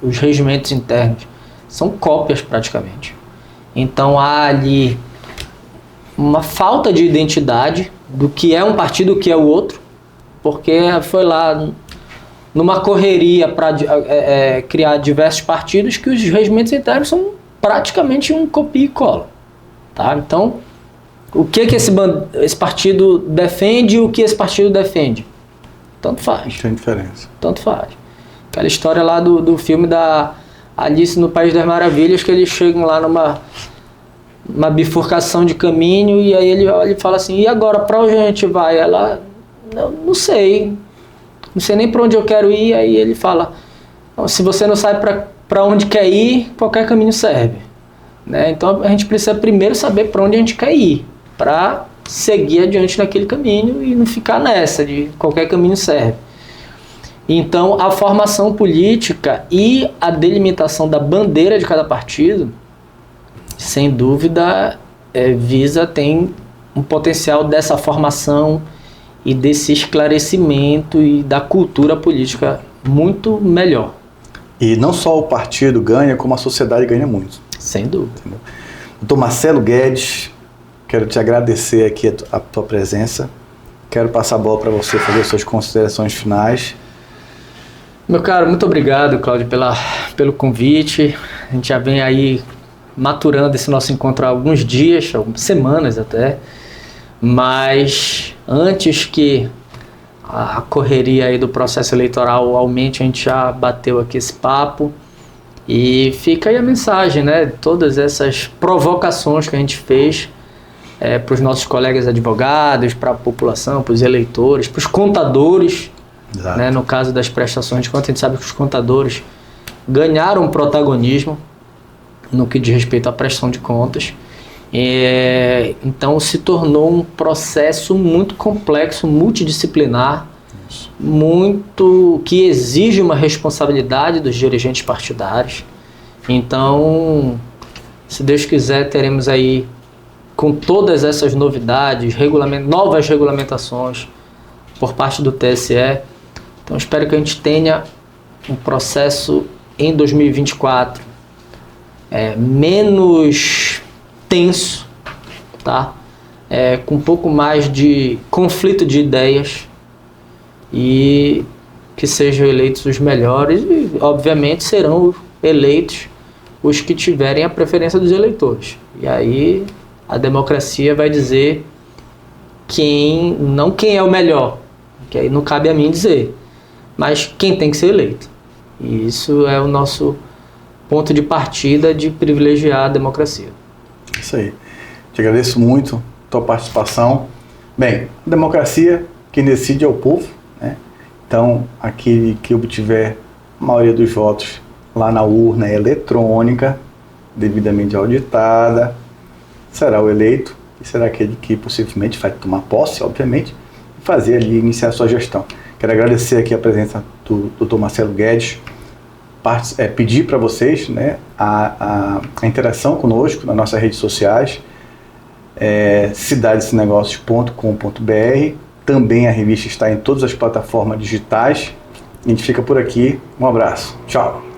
Os regimentos internos são cópias praticamente. Então há ali uma falta de identidade do que é um partido e o que é o outro, porque foi lá numa correria para criar diversos partidos que os regimentos internos são praticamente um copia e cola. Tá? Então, o que esse partido defende e o que esse partido defende? Tanto faz. Tem diferença. Tanto faz. Aquela história lá do filme da Alice no País das Maravilhas, que eles chegam lá numa bifurcação de caminho e aí ele olha e fala assim, e agora, para onde a gente vai? Ela, não sei nem para onde eu quero ir. Aí ele fala, se você não sabe para onde quer ir, qualquer caminho serve. Né? Então a gente precisa primeiro saber para onde a gente quer ir, para seguir adiante naquele caminho e não ficar nessa de qualquer caminho serve. Então a formação política e a delimitação da bandeira de cada partido, sem dúvida, tem um potencial dessa formação e desse esclarecimento e da cultura política muito melhor. E não só o partido ganha, como a sociedade ganha muito. Sem dúvida. Entendeu? Doutor Marcelo Guedes, quero te agradecer aqui a tua presença. Quero passar a bola para você fazer suas considerações finais. Meu caro, muito obrigado, Cláudio, pelo convite. A gente já vem aí maturando esse nosso encontro há alguns dias, algumas semanas até. Mas antes que a correria aí do processo eleitoral aumente, a gente já bateu aqui esse papo. E fica aí a mensagem, né? Todas essas provocações que a gente fez para os nossos colegas advogados, para a população, para os eleitores, para os contadores. Né? No caso das prestações de contas, a gente sabe que os contadores ganharam protagonismo no que diz respeito à prestação de contas. Então se tornou um processo muito complexo, multidisciplinar, que exige uma responsabilidade dos dirigentes partidários. Então, se Deus quiser, teremos aí, com todas essas novidades, novas regulamentações por parte do TSE. Então, espero que a gente tenha um processo em 2024 menos tenso, tá? Com um pouco mais de conflito de ideias e que sejam eleitos os melhores e, obviamente, serão eleitos os que tiverem a preferência dos eleitores. E aí a democracia vai dizer não quem é o melhor, que aí não cabe a mim dizer, mas quem tem que ser eleito. E isso é o nosso ponto de partida de privilegiar a democracia. Isso aí. Te agradeço muito a tua participação. Bem, democracia, quem decide é o povo, né? Então, aquele que obtiver a maioria dos votos lá na urna eletrônica, devidamente auditada, será o eleito e será aquele que possivelmente vai tomar posse, obviamente, e fazer ali, iniciar a sua gestão. Quero agradecer aqui a presença do Dr. Marcelo Guedes, pedir para vocês, né, a interação conosco nas nossas redes sociais, cidadesenegócios.com.br. Também a revista está em todas as plataformas digitais. A gente fica por aqui. Um abraço. Tchau.